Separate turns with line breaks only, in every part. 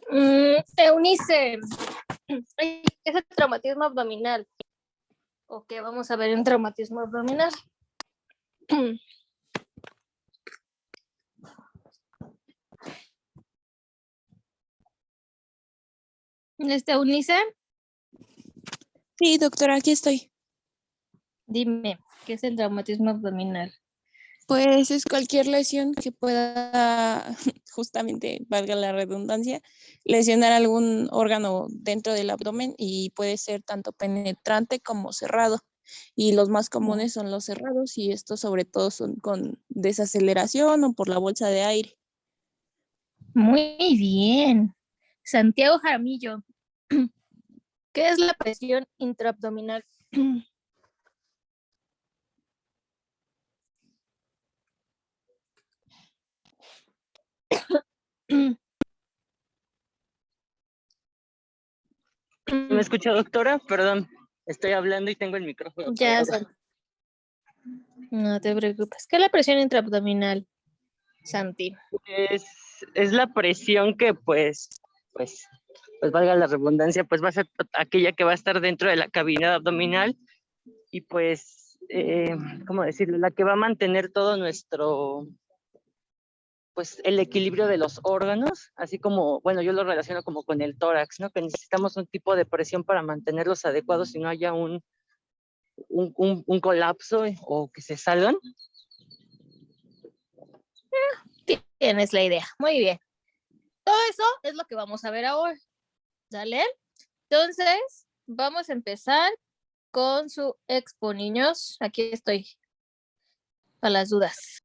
Eunice, ay, es el traumatismo abdominal. Ok, vamos a ver un traumatismo abdominal. Eunice,
Sí, doctora, aquí estoy.
dime, ¿qué es el traumatismo abdominal?
Pues es cualquier lesión que pueda, justamente, valga la redundancia, lesionar algún órgano dentro del abdomen y puede ser tanto penetrante como cerrado. Y los más comunes son los cerrados y estos sobre todo son con desaceleración o por la bolsa de aire.
Muy bien. Santiago Jaramillo, ¿qué es la presión intraabdominal?
¿Me escucha, doctora? Perdón, estoy hablando y tengo el micrófono
Ya,
apagado.
no te preocupes. ¿Qué es la presión intraabdominal, Santi?
Es la presión que, pues valga la redundancia, pues va a ser aquella que va a estar dentro de la cavidad abdominal y pues, ¿cómo decirlo? La que va a mantener todo nuestro, pues el equilibrio de los órganos, así como, bueno, yo lo relaciono como con el tórax, ¿no? Que necesitamos un tipo de presión para mantenerlos adecuados y no haya un colapso o que se salgan.
Tienes la idea. Muy bien. Todo eso es lo que vamos a ver ahora. ¿Sale? Entonces, vamos a empezar con su expo, niños. Aquí estoy para las dudas.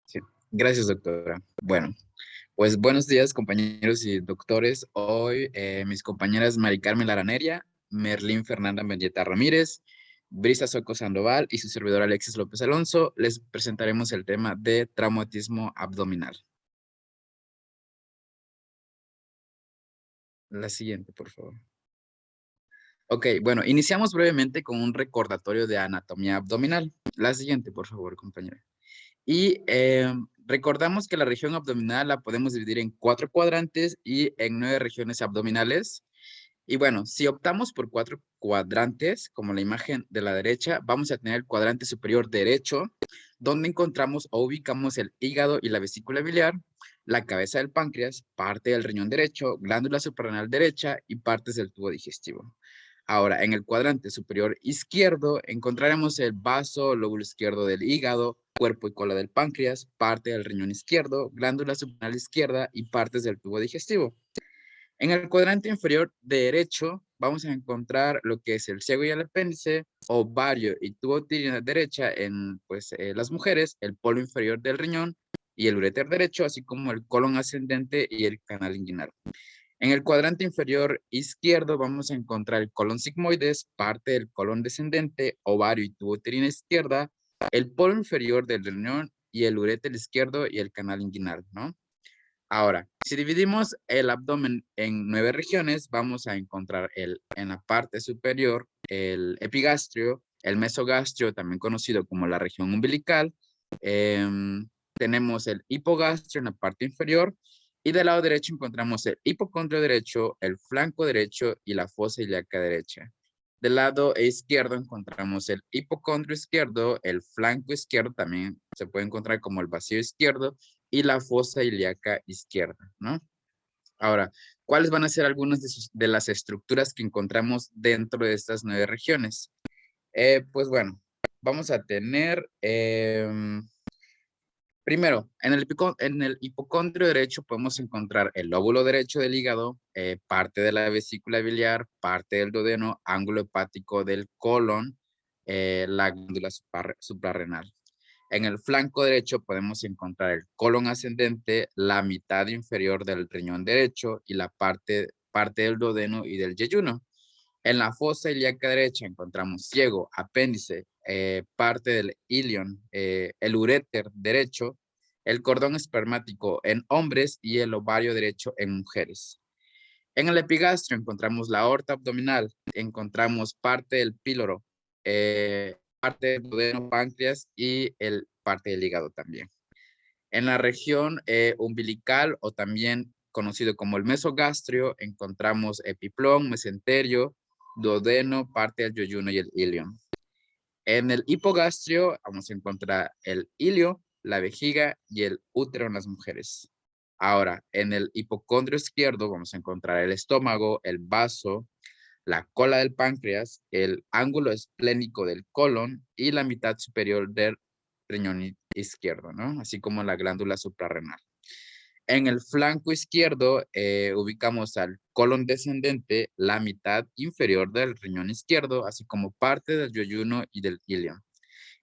Sí. Gracias, doctora. Bueno, pues buenos días, compañeros y doctores. Hoy mis compañeras Mari Carmen Laraneria, Merlín Fernanda Mendieta Ramírez, Brisa Soco Sandoval y su servidor Alexis López Alonso les presentaremos el tema de traumatismo abdominal. La siguiente, por favor. Ok, bueno, iniciamos brevemente con un recordatorio de anatomía abdominal. La siguiente, por favor, compañera. Y recordamos que la región abdominal la podemos dividir en 4 cuadrantes y en 9 regiones abdominales. Y bueno, si optamos por 4 cuadrantes, como la imagen de la derecha, vamos a tener el cuadrante superior derecho, donde encontramos o ubicamos el hígado y la vesícula biliar, la cabeza del páncreas, parte del riñón derecho, glándula suprarrenal derecha y partes del tubo digestivo. Ahora, en el cuadrante superior izquierdo encontraremos el vaso, lóbulo izquierdo del hígado, cuerpo y cola del páncreas, parte del riñón izquierdo, glándula suprarrenal izquierda y partes del tubo digestivo. En el cuadrante inferior derecho vamos a encontrar lo que es el ciego y el apéndice, ovario y tubo uterino derecha en las mujeres, el polo inferior del riñón y el uréter derecho, así como el colon ascendente y el canal inguinal. En el cuadrante inferior izquierdo vamos a encontrar el colon sigmoides, parte del colon descendente, ovario y tubo uterino izquierda, el polo inferior del riñón y el uréter izquierdo y el canal inguinal, ¿no? Ahora, si dividimos el abdomen en 9 regiones, vamos a encontrar en la parte superior el epigastrio, el mesogastrio, también conocido como la región umbilical. Tenemos el hipogastrio en la parte inferior y del lado derecho encontramos el hipocondrio derecho, el flanco derecho y la fosa ilíaca derecha. Del lado izquierdo encontramos el hipocondrio izquierdo, el flanco izquierdo también se puede encontrar como el vacío izquierdo y la fosa ilíaca izquierda, ¿no? Ahora, ¿cuáles van a ser algunas de las estructuras que encontramos dentro de estas 9 regiones? Pues bueno, vamos a tener, primero, en el hipocondrio derecho podemos encontrar el lóbulo derecho del hígado, parte de la vesícula biliar, parte del duodeno, ángulo hepático del colon, la glándula suprarrenal. En el flanco derecho podemos encontrar el colon ascendente, la mitad inferior del riñón derecho y la parte del duodeno y del yeyuno. En la fosa ilíaca derecha encontramos ciego, apéndice, parte del ilion, el uréter derecho, el cordón espermático en hombres y el ovario derecho en mujeres. En el epigastrio encontramos la aorta abdominal, encontramos parte del píloro, parte del duodeno, páncreas y parte del hígado también. En la región umbilical o también conocido como el mesogastrio, encontramos epiplón, mesenterio, duodeno, parte del yoyuno y el ilion. En el hipogastrio vamos a encontrar el ilio, la vejiga y el útero en las mujeres. Ahora, en el hipocondrio izquierdo vamos a encontrar el estómago, el vaso, la cola del páncreas, el ángulo esplénico del colon y la mitad superior del riñón izquierdo, ¿no? Así como la glándula suprarrenal. En el flanco izquierdo ubicamos al colon descendente, la mitad inferior del riñón izquierdo, así como parte del yoyuno y del ilion.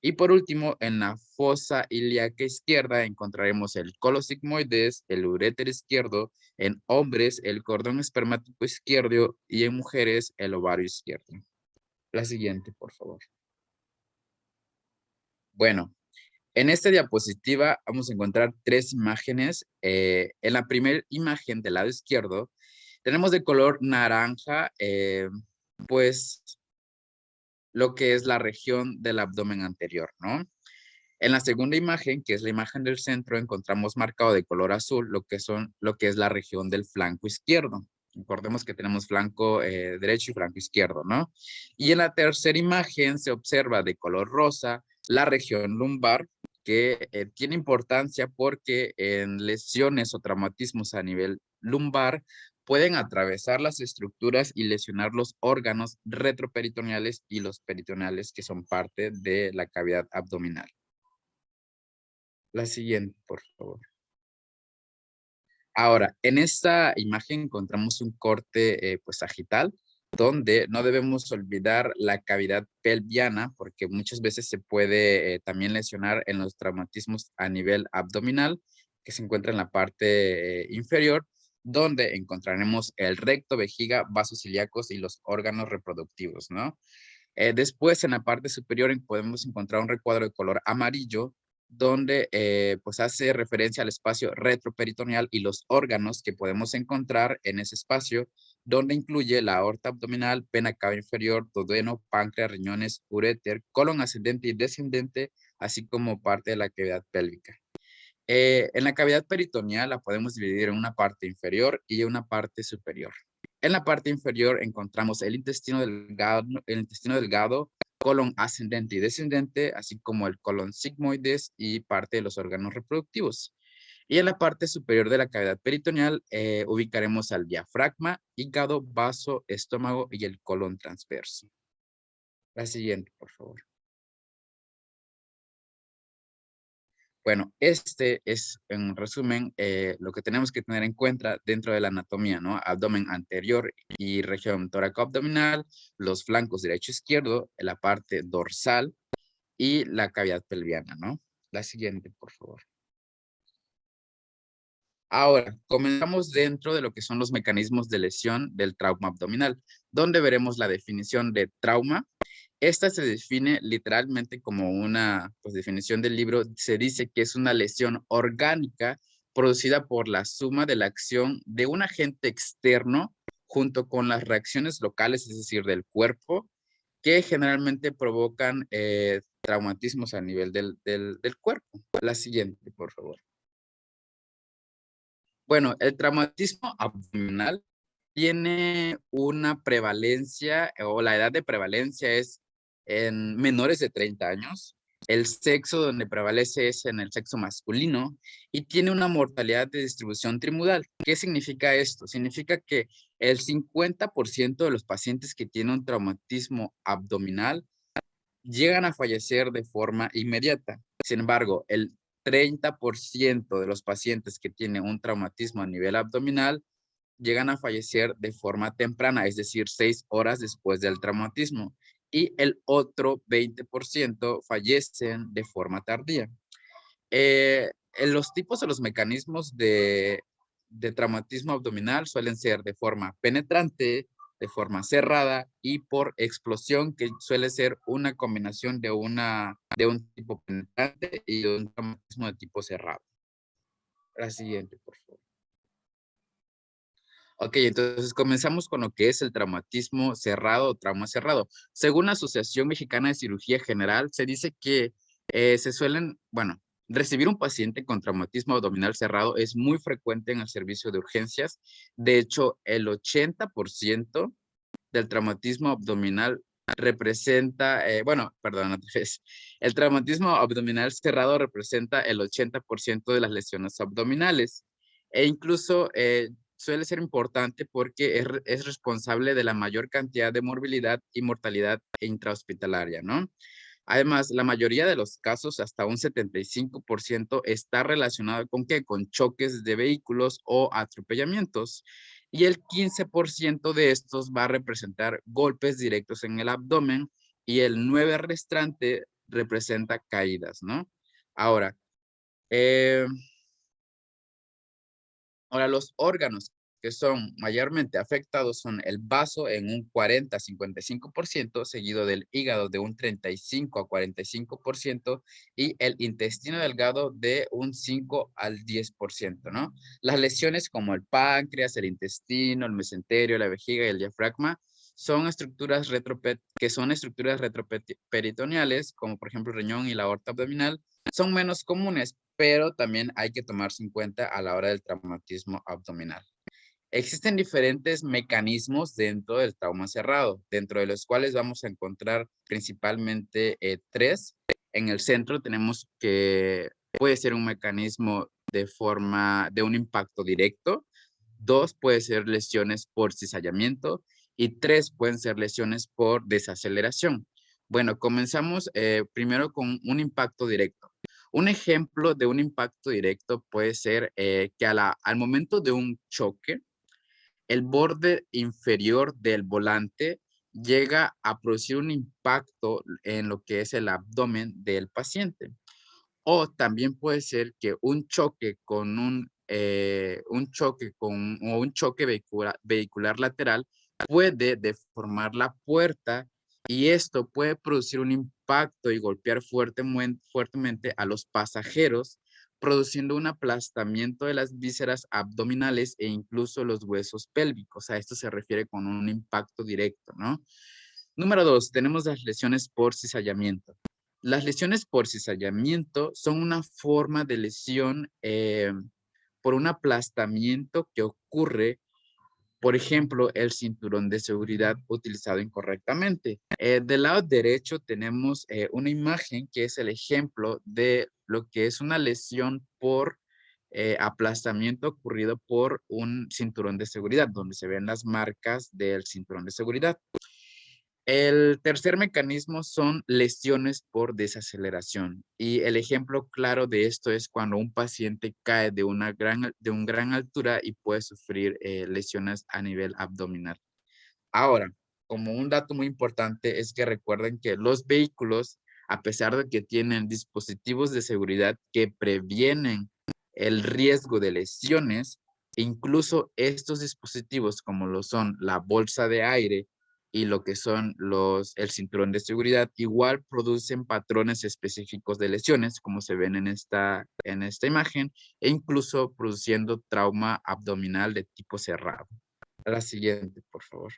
Y por último, en la fosa ilíaca izquierda encontraremos el colon sigmoides, el uréter izquierdo, en hombres el cordón espermático izquierdo y en mujeres el ovario izquierdo. La siguiente, por favor. Bueno, en esta diapositiva vamos a encontrar 3 imágenes. En la primera imagen del lado izquierdo tenemos de color naranja, pues lo que es la región del abdomen anterior, ¿no? En la segunda imagen, que es la imagen del centro, encontramos marcado de color azul lo que es la región del flanco izquierdo. Recordemos que tenemos flanco derecho y flanco izquierdo, ¿no? Y en la tercera imagen se observa de color rosa la región lumbar, que tiene importancia porque en lesiones o traumatismos a nivel lumbar pueden atravesar las estructuras y lesionar los órganos retroperitoneales y los peritoneales que son parte de la cavidad abdominal. La siguiente, por favor. Ahora, en esta imagen encontramos un corte pues sagital, donde no debemos olvidar la cavidad pelviana, porque muchas veces se puede también lesionar en los traumatismos a nivel abdominal, que se encuentra en la parte inferior, donde encontraremos el recto, vejiga, vasos ilíacos y los órganos reproductivos, ¿no? Después, en la parte superior podemos encontrar un recuadro de color amarillo, donde pues hace referencia al espacio retroperitoneal y los órganos que podemos encontrar en ese espacio, donde incluye la aorta abdominal, vena cava inferior, duodeno, páncreas, riñones, uréter, colon ascendente y descendente, así como parte de la cavidad pélvica. En la cavidad peritoneal la podemos dividir en una parte inferior y una parte superior. En la parte inferior encontramos el intestino delgado, colon ascendente y descendente, así como el colon sigmoides y parte de los órganos reproductivos. Y en la parte superior de la cavidad peritoneal ubicaremos al diafragma, hígado, vaso, estómago y el colon transverso. La siguiente, por favor. Bueno, este es, en resumen, lo que tenemos que tener en cuenta dentro de la anatomía, ¿no? Abdomen anterior y región tóraco-abdominal, los flancos derecho e izquierdo, la parte dorsal y la cavidad pelviana, ¿no? La siguiente, por favor. Ahora, comenzamos dentro de lo que son los mecanismos de lesión del trauma abdominal, donde veremos la definición de trauma. Esta se define literalmente como una definición del libro. Se dice que es una lesión orgánica producida por la suma de la acción de un agente externo junto con las reacciones locales, es decir, del cuerpo, que generalmente provocan traumatismos a nivel del cuerpo. La siguiente, por favor. Bueno, el traumatismo abdominal tiene una prevalencia, o la edad de prevalencia es en menores de 30 años. El sexo donde prevalece es en el sexo masculino y tiene una mortalidad de distribución trimodal. ¿Qué significa esto? Significa que el 50% de los pacientes que tienen un traumatismo abdominal llegan a fallecer de forma inmediata. Sin embargo, el 30% de los pacientes que tienen un traumatismo a nivel abdominal llegan a fallecer de forma temprana, es decir, 6 horas después del traumatismo. Y el otro 20% fallecen de forma tardía. En los tipos o los mecanismos de traumatismo abdominal suelen ser de forma penetrante, de forma cerrada y por explosión, que suele ser una combinación de un tipo penetrante y de un traumatismo de tipo cerrado. La siguiente, por favor. Ok, entonces comenzamos con lo que es el traumatismo cerrado o trauma cerrado. Según la Asociación Mexicana de Cirugía General, se dice que se suelen, bueno, Recibir un paciente con traumatismo abdominal cerrado es muy frecuente en el servicio de urgencias. De hecho, el 80% del traumatismo abdominal representa, el traumatismo abdominal cerrado representa el 80% de las lesiones abdominales. E incluso suele ser importante porque es responsable de la mayor cantidad de morbilidad y mortalidad intrahospitalaria, ¿no? Además, la mayoría de los casos, hasta un 75%, está relacionado con ¿qué? Con choques de vehículos o atropellamientos. Y el 15% de estos va a representar golpes directos en el abdomen y el 9% restante representa caídas, ¿no? Ahora, eh, Ahora, los órganos que son mayormente afectados son el vaso en un 40-55%, seguido del hígado de un 35-45% y el intestino delgado de un 5-10%, ¿no? Las lesiones como el páncreas, el intestino, el mesenterio, la vejiga y el diafragma son estructuras retroperitoneales, como por ejemplo el riñón y la aorta abdominal, son menos comunes, pero también hay que tomarse en cuenta a la hora del traumatismo abdominal. Existen diferentes mecanismos dentro del trauma cerrado, dentro de los cuales vamos a encontrar principalmente 3. En el centro tenemos que puede ser un mecanismo de un impacto directo. 2 puede ser lesiones por cizallamiento y 3 pueden ser lesiones por desaceleración. Bueno, comenzamos primero con un impacto directo. Un ejemplo de un impacto directo puede ser que al momento de un choque, el borde inferior del volante llega a producir un impacto en lo que es el abdomen del paciente. O también puede ser que un choque vehicular lateral puede deformar la puerta y esto puede producir un impacto y golpear fuertemente a los pasajeros, produciendo un aplastamiento de las vísceras abdominales e incluso los huesos pélvicos. A esto se refiere con un impacto directo, ¿no? Número 2, tenemos las lesiones por cizallamiento. Las lesiones por cizallamiento son una forma de lesión por un aplastamiento que ocurre, por ejemplo, el cinturón de seguridad utilizado incorrectamente. Del lado derecho tenemos una imagen que es el ejemplo de lo que es una lesión por aplastamiento ocurrido por un cinturón de seguridad, donde se ven las marcas del cinturón de seguridad. El tercer mecanismo son lesiones por desaceleración. Y el ejemplo claro de esto es cuando un paciente cae de una gran altura y puede sufrir lesiones a nivel abdominal. Ahora, como un dato muy importante es que recuerden que los vehículos, a pesar de que tienen dispositivos de seguridad que previenen el riesgo de lesiones, incluso estos dispositivos como lo son la bolsa de aire y lo que son el cinturón de seguridad, igual producen patrones específicos de lesiones, como se ven en esta imagen, e incluso produciendo trauma abdominal de tipo cerrado. La siguiente, por favor.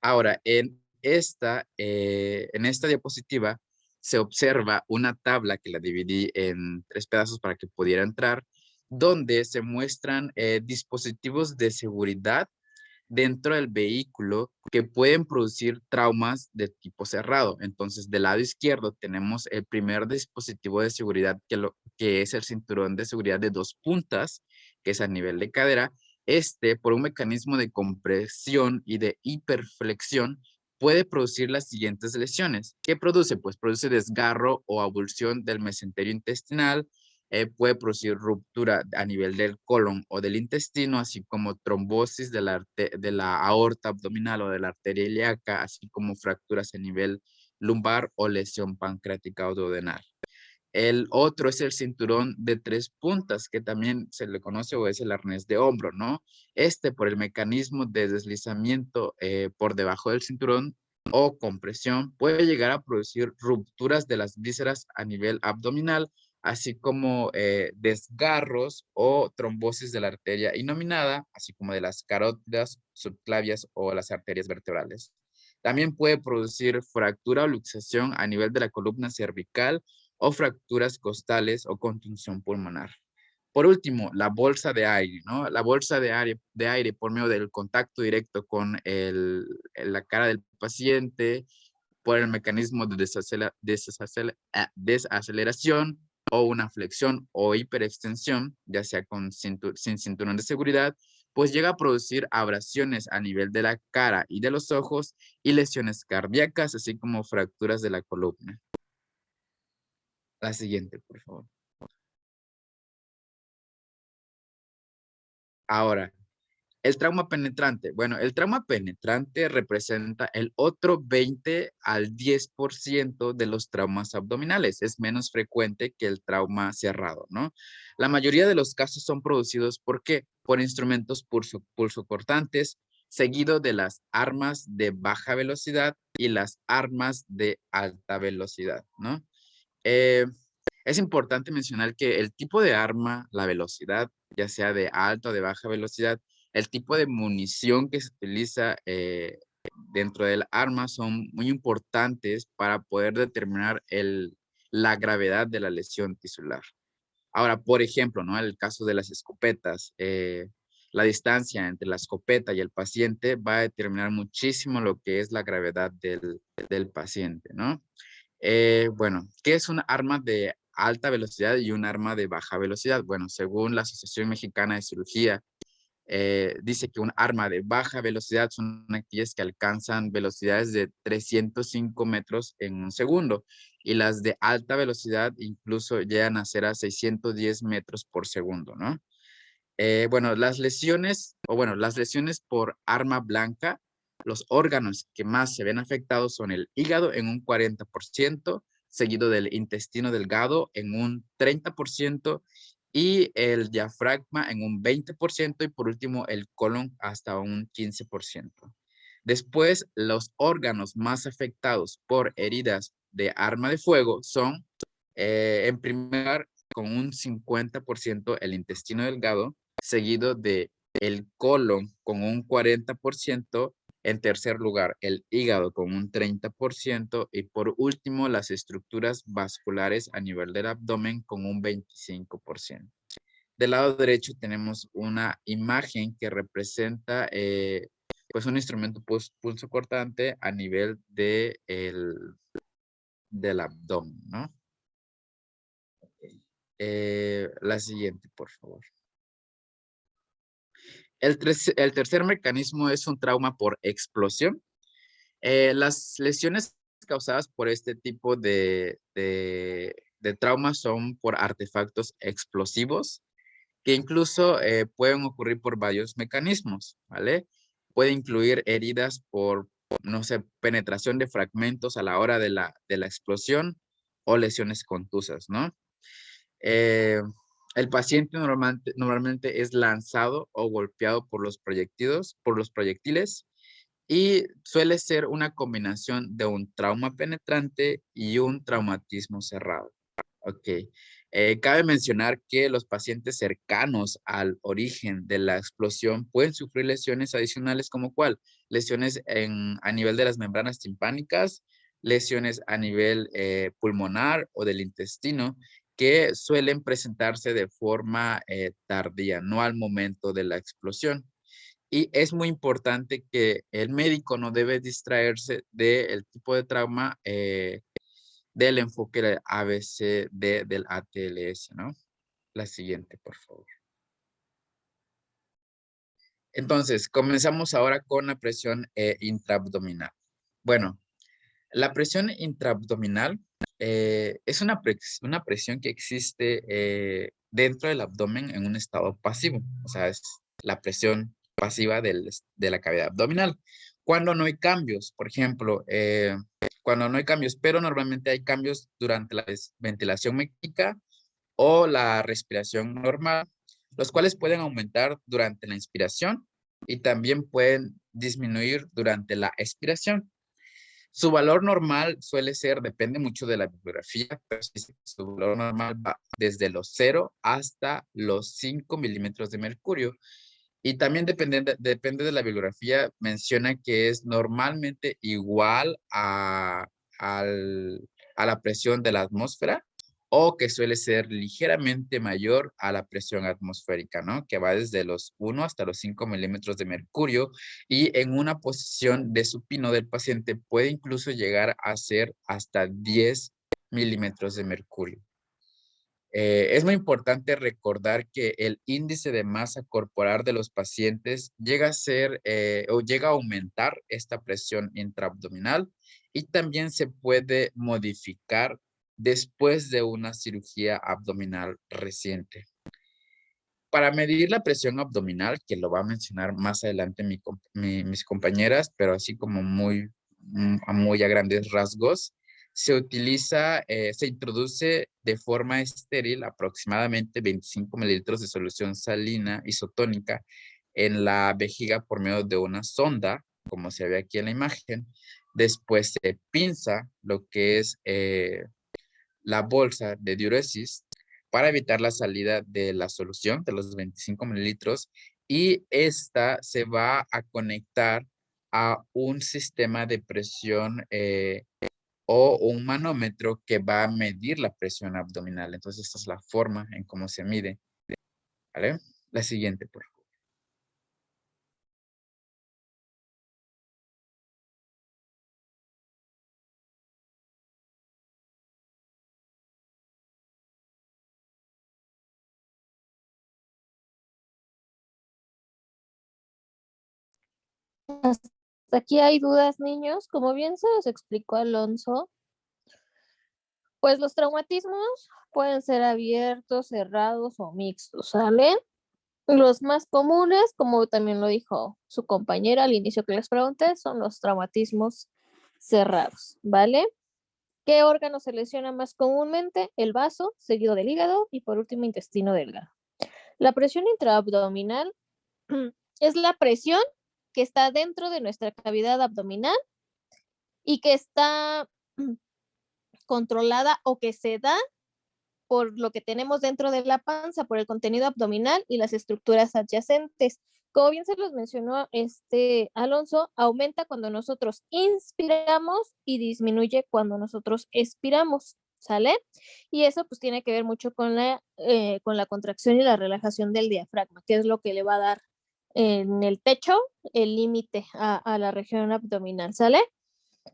Ahora, en esta diapositiva se observa una tabla que la dividí en 3 pedazos para que pudiera entrar, donde se muestran dispositivos de seguridad dentro del vehículo que pueden producir traumas de tipo cerrado. Entonces, del lado izquierdo tenemos el primer dispositivo de seguridad que es el cinturón de seguridad de 2 puntas, que es a nivel de cadera. Por un mecanismo de compresión y de hiperflexión, puede producir las siguientes lesiones. ¿Qué produce? Pues produce desgarro o abulsión del mesenterio intestinal, puede producir ruptura a nivel del colon o del intestino, así como trombosis de la aorta abdominal o de la arteria ilíaca, así como fracturas a nivel lumbar o lesión pancreática o duodenal. El otro es el cinturón de 3 puntas, que también se le conoce o es el arnés de hombro, ¿no? Por el mecanismo de deslizamiento por debajo del cinturón o compresión, puede llegar a producir rupturas de las vísceras a nivel abdominal, así como desgarros o trombosis de la arteria inominada, así como de las carótidas, subclavias o las arterias vertebrales. También puede producir fractura o luxación a nivel de la columna cervical o fracturas costales o contusión pulmonar. Por último, la bolsa de aire, ¿no? La bolsa de aire por medio del contacto directo con la cara del paciente, por el mecanismo de desaceleración o una flexión o hiperextensión, ya sea sin cinturón de seguridad, pues llega a producir abrasiones a nivel de la cara y de los ojos y lesiones cardíacas, así como fracturas de la columna. La siguiente, por favor. Ahora, el trauma penetrante. Bueno, el trauma penetrante representa el otro 20 al 10% de los traumas abdominales. Es menos frecuente que el trauma cerrado, ¿no? La mayoría de los casos son producidos, ¿por qué? Por instrumentos pulsocortantes, seguido de las armas de baja velocidad y las armas de alta velocidad, ¿no? Es importante mencionar que el tipo de arma, la velocidad, ya sea de alta o de baja velocidad, el tipo de munición que se utiliza dentro del arma son muy importantes para poder determinar la gravedad de la lesión tisular. Ahora, por ejemplo, ¿no? En el caso de las escopetas, la distancia entre la escopeta y el paciente va a determinar muchísimo lo que es la gravedad del paciente, ¿no? Bueno, ¿qué es un arma de alta velocidad y un arma de baja velocidad? Bueno, según la Asociación Mexicana de Cirugía, dice que un arma de baja velocidad son aquellas que alcanzan velocidades de 305 metros en un segundo y las de alta velocidad incluso llegan a ser a 610 metros por segundo, ¿no? Bueno, las lesiones por arma blanca, los órganos que más se ven afectados son el hígado en un 40%, seguido del intestino delgado en un 30% y el diafragma en un 20% y por último el colon hasta un 15%. Después, los órganos más afectados por heridas de arma de fuego son, en primer lugar, con un 50% el intestino delgado, seguido de el colon con un 40%, en tercer lugar el hígado con un 30% y por último las estructuras vasculares a nivel del abdomen con un 25%. Del lado derecho tenemos una imagen que representa pues un instrumento pulso cortante a nivel del abdomen, ¿no? La siguiente, por favor. El tercer mecanismo es un trauma por explosión. Las lesiones causadas por este tipo de traumas son por artefactos explosivos que incluso pueden ocurrir por varios mecanismos, ¿vale? Puede incluir heridas por, no sé, penetración de fragmentos a la hora de la explosión o lesiones contusas, ¿no? El paciente normalmente es lanzado o golpeado por los proyectiles y suele ser una combinación de un trauma penetrante y un traumatismo cerrado. Ok. Cabe mencionar que los pacientes cercanos al origen de la explosión pueden sufrir lesiones adicionales como cuál? Lesiones a nivel de las membranas timpánicas, lesiones a nivel pulmonar o del intestino, que suelen presentarse de forma tardía, no al momento de la explosión. Y es muy importante que el médico no debe distraerse del tipo de trauma del enfoque del ABCD del ATLS, ¿no? La siguiente, por favor. Entonces, comenzamos ahora con la presión intraabdominal. Bueno, la presión intraabdominal es una presión que existe dentro del abdomen en un estado pasivo. O sea, es la presión pasiva de la cavidad abdominal. Cuando no hay cambios, por ejemplo, cuando no hay cambios, pero normalmente hay cambios durante la ventilación mecánica o la respiración normal, los cuales pueden aumentar durante la inspiración y también pueden disminuir durante la expiración. Su valor normal suele ser, depende mucho de la bibliografía, pero su valor normal va desde los 0 hasta los 5 milímetros de mercurio. Y también depende de la bibliografía, menciona que es normalmente igual a la presión de la atmósfera o que suele ser ligeramente mayor a la presión atmosférica, ¿no? Que va desde los 1 hasta los 5 milímetros de mercurio y en una posición de supino del paciente puede incluso llegar a ser hasta 10 milímetros de mercurio. Es muy importante recordar que el índice de masa corporal de los pacientes llega a ser o llega a aumentar esta presión intraabdominal y también se puede modificar después de una cirugía abdominal reciente. Para medir la presión abdominal, que lo va a mencionar más adelante mis compañeras, pero así como muy a grandes rasgos, se introduce de forma estéril aproximadamente 25 mililitros de solución salina isotónica en la vejiga por medio de una sonda, como se ve aquí en la imagen. Después se pinza lo que es la bolsa de diuresis para evitar la salida de la solución de los 25 mililitros y esta se va a conectar a un sistema de presión o un manómetro que va a medir la presión abdominal. Entonces, esta es la forma en cómo se mide. ¿Vale? La siguiente, por favor.
Hasta aquí hay dudas, niños. Como bien se los explicó Alonso, pues los traumatismos pueden ser abiertos, cerrados o mixtos, ¿sale? Los más comunes, como también lo dijo su compañera al inicio que les pregunté, son los traumatismos cerrados, ¿vale? ¿Qué órgano se lesiona más comúnmente? El vaso, seguido del hígado y por último intestino delgado. La presión intraabdominal es la presión que está dentro de nuestra cavidad abdominal y que está controlada o que se da por lo que tenemos dentro de la panza, por el contenido abdominal y las estructuras adyacentes. Como bien se los mencionó Alonso, aumenta cuando nosotros inspiramos y disminuye cuando nosotros expiramos, ¿sale? Y eso pues tiene que ver mucho con la contracción y la relajación del diafragma, que es lo que le va a dar en el pecho el límite a la región abdominal, ¿sale?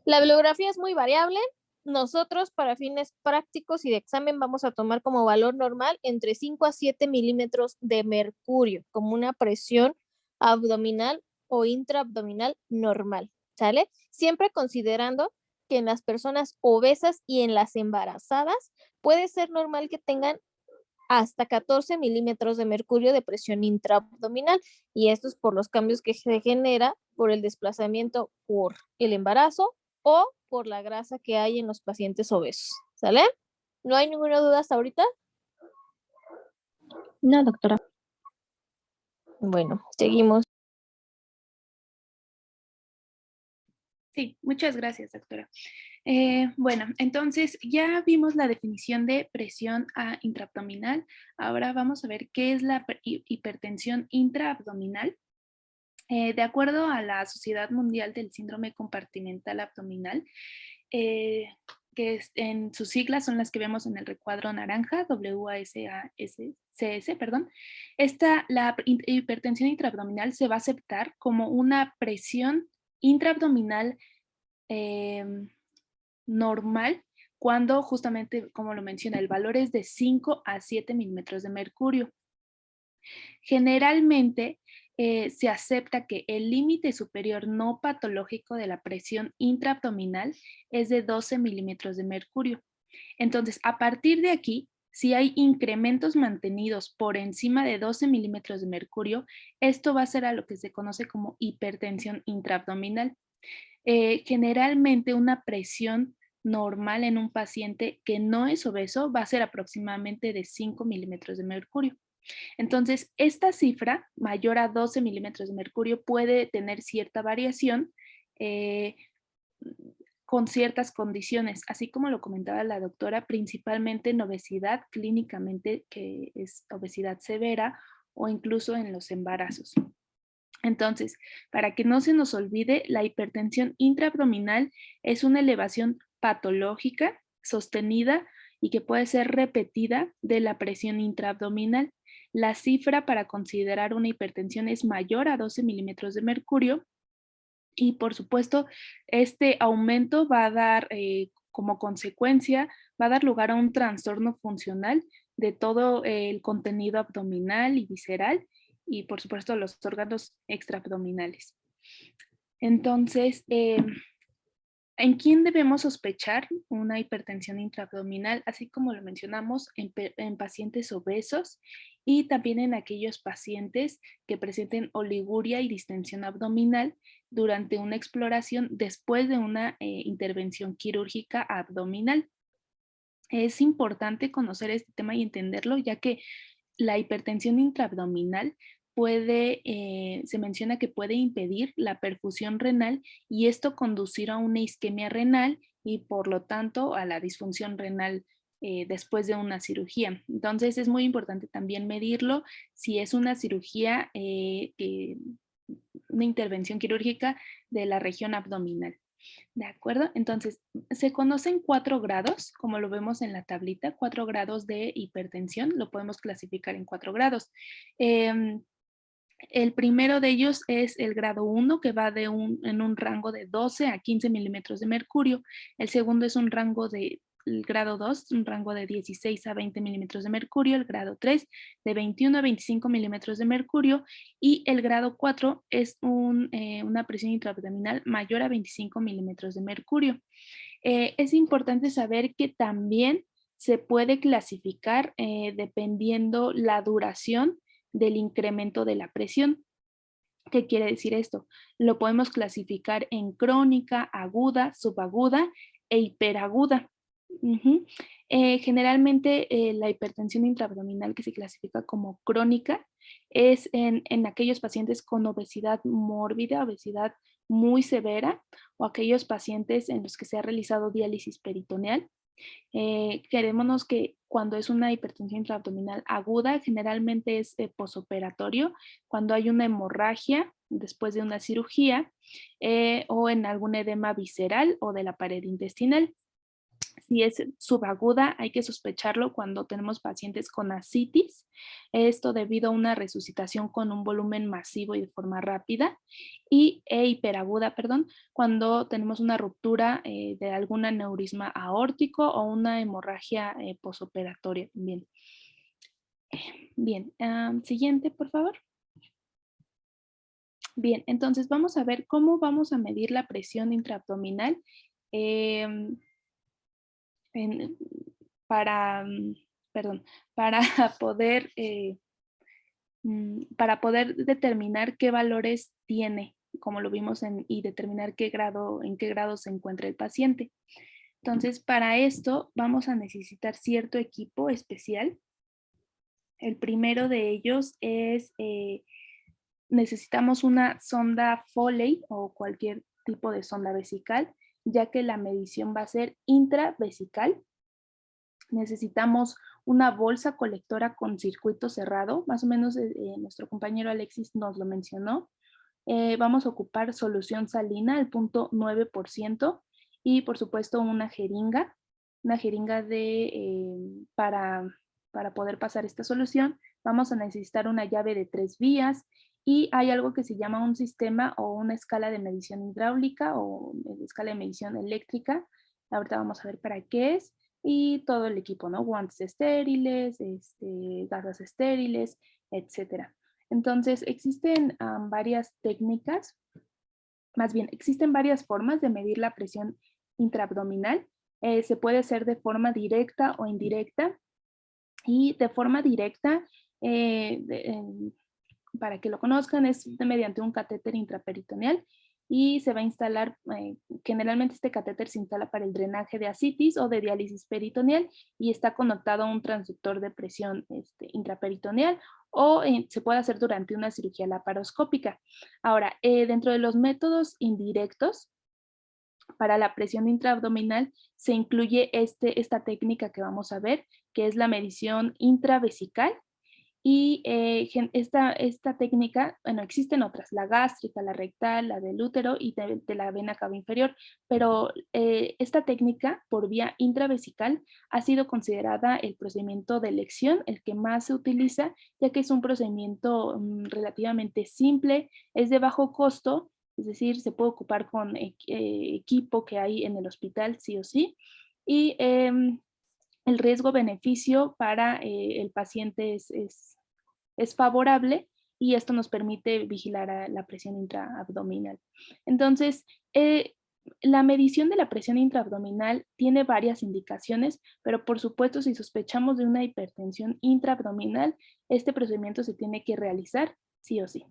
La bibliografía es muy variable. Nosotros, para fines prácticos y de examen, vamos a tomar como valor normal entre 5 a 7 milímetros de mercurio, como una presión abdominal o intraabdominal normal, ¿sale? Siempre considerando que en las personas obesas y en las embarazadas puede ser normal que tengan hasta 14 milímetros de mercurio de presión intraabdominal, y esto es por los cambios que se genera por el desplazamiento por el embarazo o por la grasa que hay en los pacientes obesos, ¿sale? ¿No hay ninguna duda hasta ahorita?
No, doctora.
Bueno, seguimos.
Sí, muchas gracias, doctora. Bueno, entonces ya vimos la definición de presión intraabdominal. Ahora vamos a ver qué es la hipertensión intraabdominal. De acuerdo a la Sociedad Mundial del Síndrome Compartimental Abdominal, que en sus siglas son las que vemos en el recuadro naranja, WASACS, perdón. La hipertensión intraabdominal se va a aceptar como una presión intraabdominal normal cuando justamente, como lo menciona, el valor es de 5 a 7 milímetros de mercurio. Generalmente se acepta que el límite superior no patológico de la presión intraabdominal es de 12 milímetros de mercurio. Entonces, a partir de aquí, si hay incrementos mantenidos por encima de 12 milímetros de mercurio, esto va a ser a lo que se conoce como hipertensión intraabdominal. Generalmente una presión normal en un paciente que no es obeso va a ser aproximadamente de 5 milímetros de mercurio. Entonces, esta cifra mayor a 12 milímetros de mercurio puede tener cierta variación con ciertas condiciones, así como lo comentaba la doctora, principalmente en obesidad clínicamente, que es obesidad severa o incluso en los embarazos. Entonces, para que no se nos olvide, la hipertensión intraabdominal es una elevación patológica, sostenida y que puede ser repetida de la presión intraabdominal. La cifra para considerar una hipertensión es mayor a 12 milímetros de mercurio y por supuesto este aumento va a dar como consecuencia, va a dar lugar a un trastorno funcional de todo el contenido abdominal y visceral y por supuesto los órganos extraabdominales. Entonces, ¿en quién debemos sospechar una hipertensión intraabdominal? Así como lo mencionamos, en pacientes obesos y también en aquellos pacientes que presenten oliguria y distensión abdominal durante una exploración después de una intervención quirúrgica abdominal. Es importante conocer este tema y entenderlo, ya que la hipertensión intraabdominal se menciona que puede impedir la perfusión renal y esto conducir a una isquemia renal y por lo tanto a la disfunción renal después de una cirugía. Entonces es muy importante también medirlo si es una cirugía, una intervención quirúrgica de la región abdominal. ¿De acuerdo? Entonces, se conocen 4 grados, como lo vemos en la tablita, 4 grados de hipertensión, lo podemos clasificar en 4 grados. El primero de ellos es el grado 1, que va en un rango de 12 a 15 milímetros de mercurio. El segundo es un rango de el grado 2, un rango de 16 a 20 milímetros de mercurio, el grado 3 de 21 a 25 milímetros de mercurio y el grado 4 es una presión intraabdominal mayor a 25 milímetros de mercurio. Es importante saber que también se puede clasificar dependiendo la duración del incremento de la presión. ¿Qué quiere decir esto? Lo podemos clasificar en crónica, aguda, subaguda e hiperaguda. Generalmente la hipertensión intraabdominal que se clasifica como crónica es en aquellos pacientes con obesidad mórbida, obesidad muy severa o aquellos pacientes en los que se ha realizado diálisis peritoneal. Quedémonos que cuando es una hipertensión intraabdominal aguda, generalmente es posoperatorio, cuando hay una hemorragia después de una cirugía o en algún edema visceral o de la pared intestinal. Si es subaguda, hay que sospecharlo cuando tenemos pacientes con ascitis, esto debido a una resucitación con un volumen masivo y de forma rápida, y hiperaguda, perdón, cuando tenemos una ruptura de algún aneurisma aórtico o una hemorragia posoperatoria. Bien, siguiente, por favor. Bien, entonces vamos a ver cómo vamos a medir la presión intraabdominal. Para, para poder, para poder determinar qué valores tiene, como lo vimos y determinar en qué grado se encuentra el paciente. Entonces, para esto vamos a necesitar cierto equipo especial. El primero de ellos es, necesitamos una sonda Foley o cualquier tipo de sonda vesical, ya que la medición va a ser intravesical. Necesitamos una bolsa colectora con circuito cerrado, más o menos nuestro compañero Alexis nos lo mencionó. Vamos a ocupar solución salina al 0.9% y por supuesto una jeringa para poder pasar esta solución. Vamos a necesitar una llave de 3 vías y hay algo que se llama un sistema o una escala de medición hidráulica o escala de medición eléctrica. Ahorita vamos a ver para qué es. Y todo el equipo, ¿no? Guantes estériles, gasas estériles, etcétera. Entonces, existen varias técnicas, más bien, existen varias formas de medir la presión intraabdominal. Se puede hacer de forma directa o indirecta. Y de forma directa, para que lo conozcan, es mediante un catéter intraperitoneal y se va a instalar, generalmente este catéter se instala para el drenaje de ascitis o de diálisis peritoneal y está conectado a un transductor de presión intraperitoneal o se puede hacer durante una cirugía laparoscópica. Ahora, dentro de los métodos indirectos, para la presión intraabdominal se incluye esta técnica que vamos a ver, que es la medición intravesical. Y esta técnica, bueno, existen otras, la gástrica, la rectal, la del útero y de la vena cava inferior, pero esta técnica por vía intravesical ha sido considerada el procedimiento de elección, el que más se utiliza, ya que es un procedimiento relativamente simple, es de bajo costo, es decir, se puede ocupar con equipo que hay en el hospital sí o sí, y el riesgo-beneficio para el paciente es favorable y esto nos permite vigilar a la presión intraabdominal. Entonces, la medición de la presión intraabdominal tiene varias indicaciones, pero por supuesto, si sospechamos de una hipertensión intraabdominal, este procedimiento se tiene que realizar sí o sí.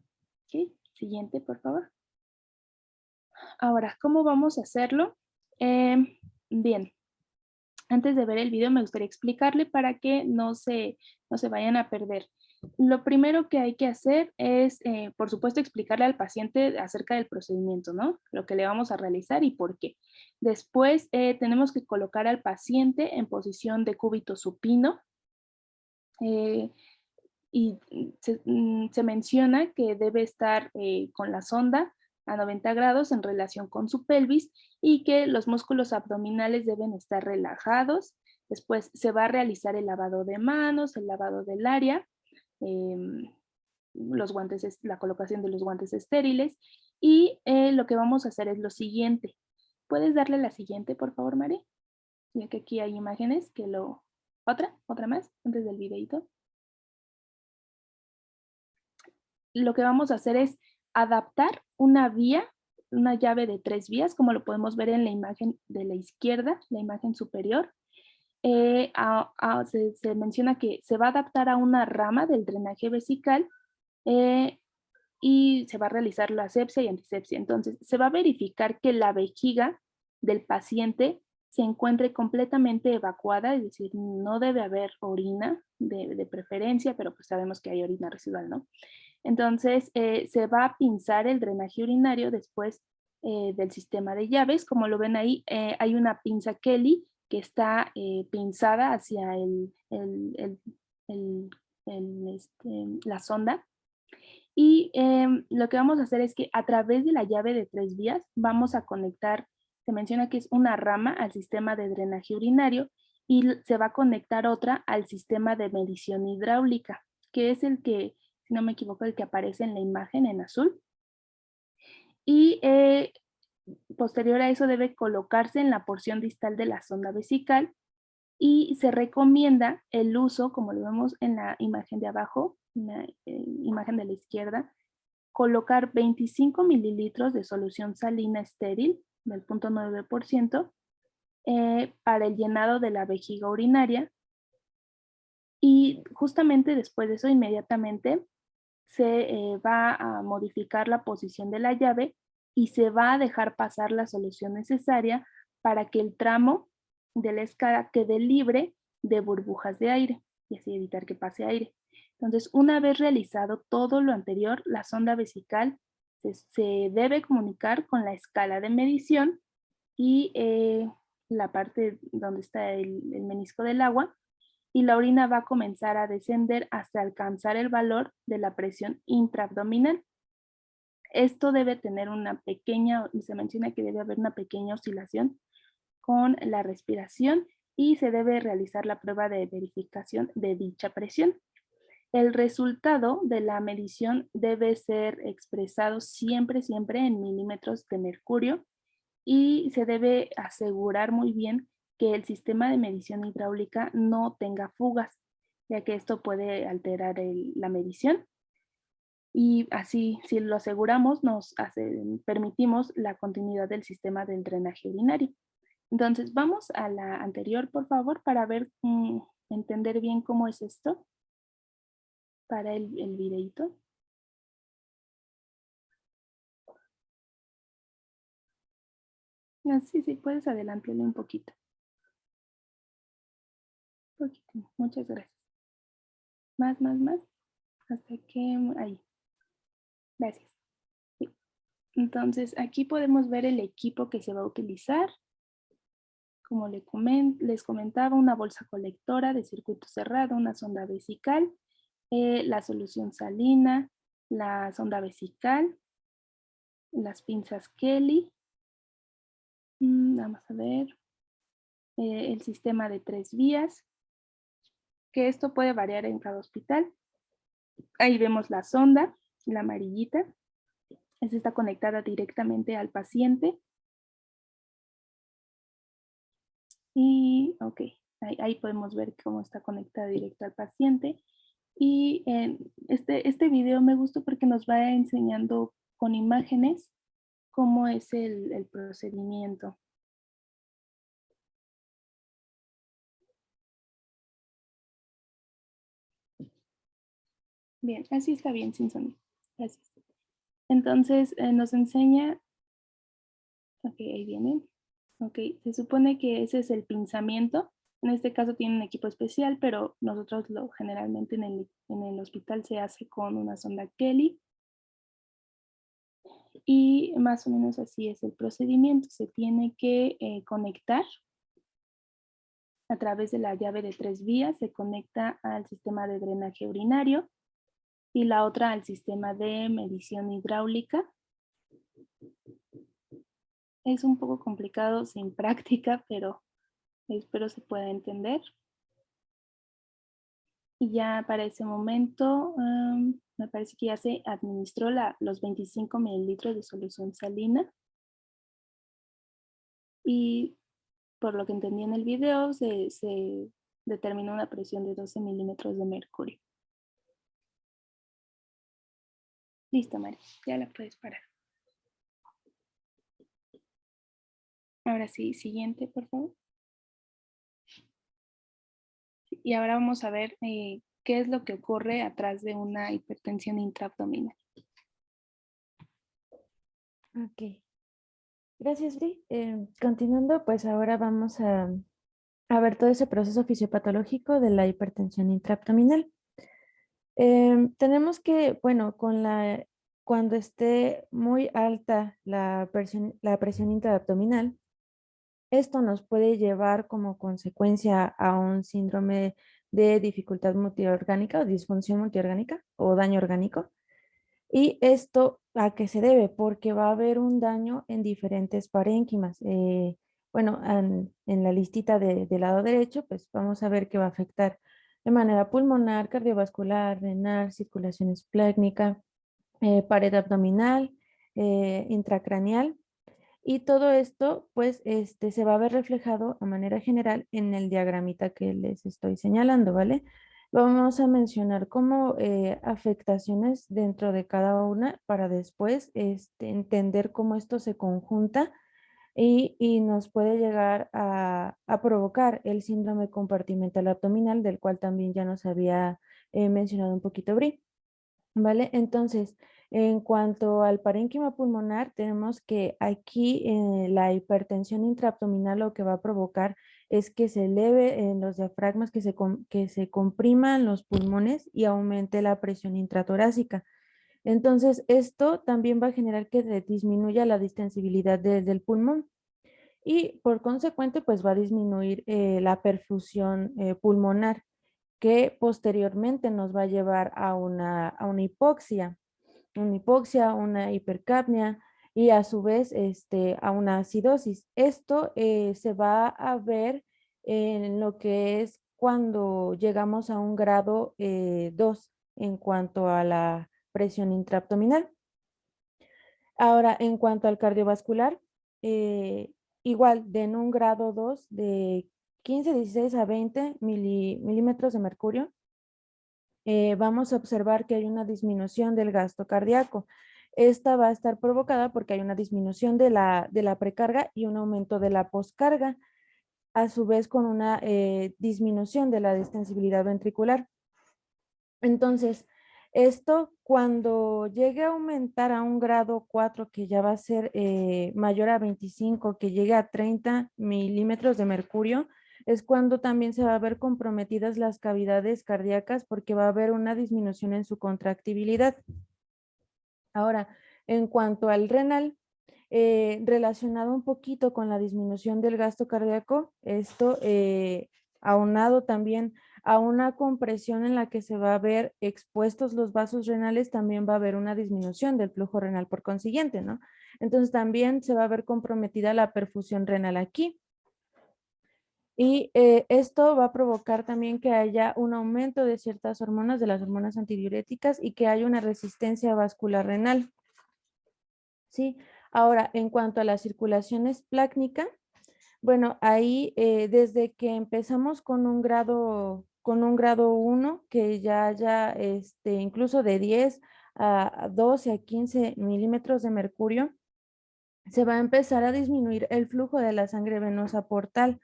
¿Okay? Siguiente, por favor. Ahora, ¿cómo vamos a hacerlo? Bien. Antes de ver el video me gustaría explicarle para que no se vayan a perder. Lo primero que hay que hacer es, por supuesto, explicarle al paciente acerca del procedimiento, ¿no? Lo que le vamos a realizar y por qué. Después tenemos que colocar al paciente en posición de cúbito supino. Y se menciona que debe estar con la sonda a 90 grados en relación con su pelvis y que los músculos abdominales deben estar relajados. Después se va a realizar el lavado de manos, el lavado del área, los guantes, la colocación de los guantes estériles y lo que vamos a hacer es lo siguiente. ¿Puedes darle la siguiente, por favor, Mari? Ya que aquí hay imágenes que lo... Otra más, antes del videito. Lo que vamos a hacer es adaptar una vía, una llave de 3 vías, como lo podemos ver en la imagen de la izquierda, la imagen superior. Se menciona que se va a adaptar a una rama del drenaje vesical y se va a realizar la asepsia y antisepsia. Entonces, se va a verificar que la vejiga del paciente se encuentre completamente evacuada, es decir, no debe haber orina de preferencia, pero pues sabemos que hay orina residual, ¿no? Entonces, se va a pinzar el drenaje urinario después del sistema de llaves. Como lo ven ahí, hay una pinza Kelly que está pinzada hacia la sonda. Y lo que vamos a hacer es que a través de la llave de 3 vías vamos a conectar, se menciona que es una rama al sistema de drenaje urinario y se va a conectar otra al sistema de medición hidráulica, que es el que, si no me equivoco, el que aparece en la imagen en azul. Y posterior a eso debe colocarse en la porción distal de la sonda vesical y se recomienda el uso, como lo vemos en la imagen de abajo, en la imagen de la izquierda, colocar 25 mililitros de solución salina estéril del 0.9% para el llenado de la vejiga urinaria. Y justamente después de eso, inmediatamente, se va a modificar la posición de la llave y se va a dejar pasar la solución necesaria para que el tramo de la escala quede libre de burbujas de aire y así evitar que pase aire. Entonces, una vez realizado todo lo anterior, la sonda vesical se debe comunicar con la escala de medición y la parte donde está el menisco del agua, y la orina va a comenzar a descender hasta alcanzar el valor de la presión intraabdominal. Esto debe tener una pequeña, se menciona que debe haber una pequeña oscilación con la respiración y se debe realizar la prueba de verificación de dicha presión. El resultado de la medición debe ser expresado siempre en milímetros de mercurio y se debe asegurar muy bien que el sistema de medición hidráulica no tenga fugas, ya que esto puede alterar la medición. Y así, si lo aseguramos, permitimos la continuidad del sistema del drenaje urinario. Entonces, vamos a la anterior, por favor, para ver, entender bien cómo es esto para el videito. Sí, puedes adelantarle un poquito. Muchas gracias. Más. Hasta que ahí. Gracias. Sí. Entonces, aquí podemos ver el equipo que se va a utilizar. Como les comentaba, una bolsa colectora de circuito cerrado, una sonda vesical, la solución salina, la sonda vesical, las pinzas Kelly. Vamos a ver. El sistema de 3 vías, que esto puede variar en cada hospital. Ahí vemos la sonda, la amarillita. Esta está conectada directamente al paciente. Y, ok, ahí podemos ver cómo está conectada directo al paciente. Y este video me gustó porque nos va enseñando con imágenes cómo es el procedimiento. Bien, así está bien, sin sonido. Gracias. Entonces, nos enseña, ok, ahí vienen. Ok, se supone que ese es el pinzamiento. En este caso tiene un equipo especial, pero nosotros generalmente en el hospital se hace con una sonda Kelly. Y más o menos así es el procedimiento. Se tiene que conectar a través de la llave de 3 vías. Se conecta al sistema de drenaje urinario y la otra al sistema de medición hidráulica. Es un poco complicado sin práctica, pero espero se pueda entender. Y ya para ese momento, me parece que ya se administró los 25 mililitros de solución salina. Y por lo que entendí en el video, se determinó una presión de 12 milímetros de mercurio. Listo, Mari, ya la puedes parar. Ahora sí, siguiente, por favor. Y ahora vamos a ver qué es lo que ocurre atrás de una hipertensión intraabdominal.
Ok. Gracias, Bri. Continuando, pues ahora vamos a ver todo ese proceso fisiopatológico de la hipertensión intraabdominal. Tenemos que, bueno, cuando esté muy alta la presión intraabdominal, esto nos puede llevar como consecuencia a un síndrome de dificultad multiorgánica o disfunción multiorgánica o daño orgánico. ¿Y esto a qué se debe? Porque va a haber un daño en diferentes parénquimas. Bueno, en la listita del lado derecho, pues vamos a ver que va a afectar de manera pulmonar, cardiovascular, renal, circulación esplécnica, pared abdominal, intracraneal. Y todo esto, pues, se va a ver reflejado a manera general en el diagramita que les estoy señalando, ¿vale? Vamos a mencionar como afectaciones dentro de cada una para después entender cómo esto se conjunta y nos puede llegar a provocar el síndrome compartimental abdominal, del cual también ya nos había mencionado un poquito Bri. ¿Vale? Entonces, en cuanto al parénquima pulmonar, tenemos que aquí la hipertensión intraabdominal lo que va a provocar es que se eleve en los diafragmas, que se compriman los pulmones y aumente la presión intratorácica. Entonces, esto también va a generar que disminuya la distensibilidad del pulmón y por consecuente, pues va a disminuir la perfusión pulmonar, que posteriormente nos va a llevar a una hipoxia, una hipercapnia y a su vez a una acidosis. Esto se va a ver en lo que es cuando llegamos a un grado 2 en cuanto a la presión intraabdominal. Ahora, en cuanto al cardiovascular, igual de en un grado 2 de 15, 16 a 20 milímetros de mercurio, vamos a observar que hay una disminución del gasto cardíaco. Esta va a estar provocada porque hay una disminución de la precarga y un aumento de la poscarga, a su vez con una disminución de la distensibilidad ventricular. Entonces, esto cuando llegue a aumentar a un grado 4, que ya va a ser mayor a 25, que llegue a 30 milímetros de mercurio, es cuando también se va a ver comprometidas las cavidades cardíacas porque va a haber una disminución en su contractibilidad. Ahora, en cuanto al renal, relacionado un poquito con la disminución del gasto cardíaco, esto aunado también a una compresión en la que se va a ver expuestos los vasos renales, también va a haber una disminución del flujo renal por consiguiente, ¿no? Entonces también se va a ver comprometida la perfusión renal aquí. Y esto va a provocar también que haya un aumento de ciertas hormonas, de las hormonas antidiuréticas, y que haya una resistencia vascular renal. ¿Sí? Ahora, en cuanto a la circulación esplácnica, bueno, ahí desde que empezamos con un grado 1, que ya haya incluso de 10 a 12 a 15 milímetros de mercurio, se va a empezar a disminuir el flujo de la sangre venosa portal.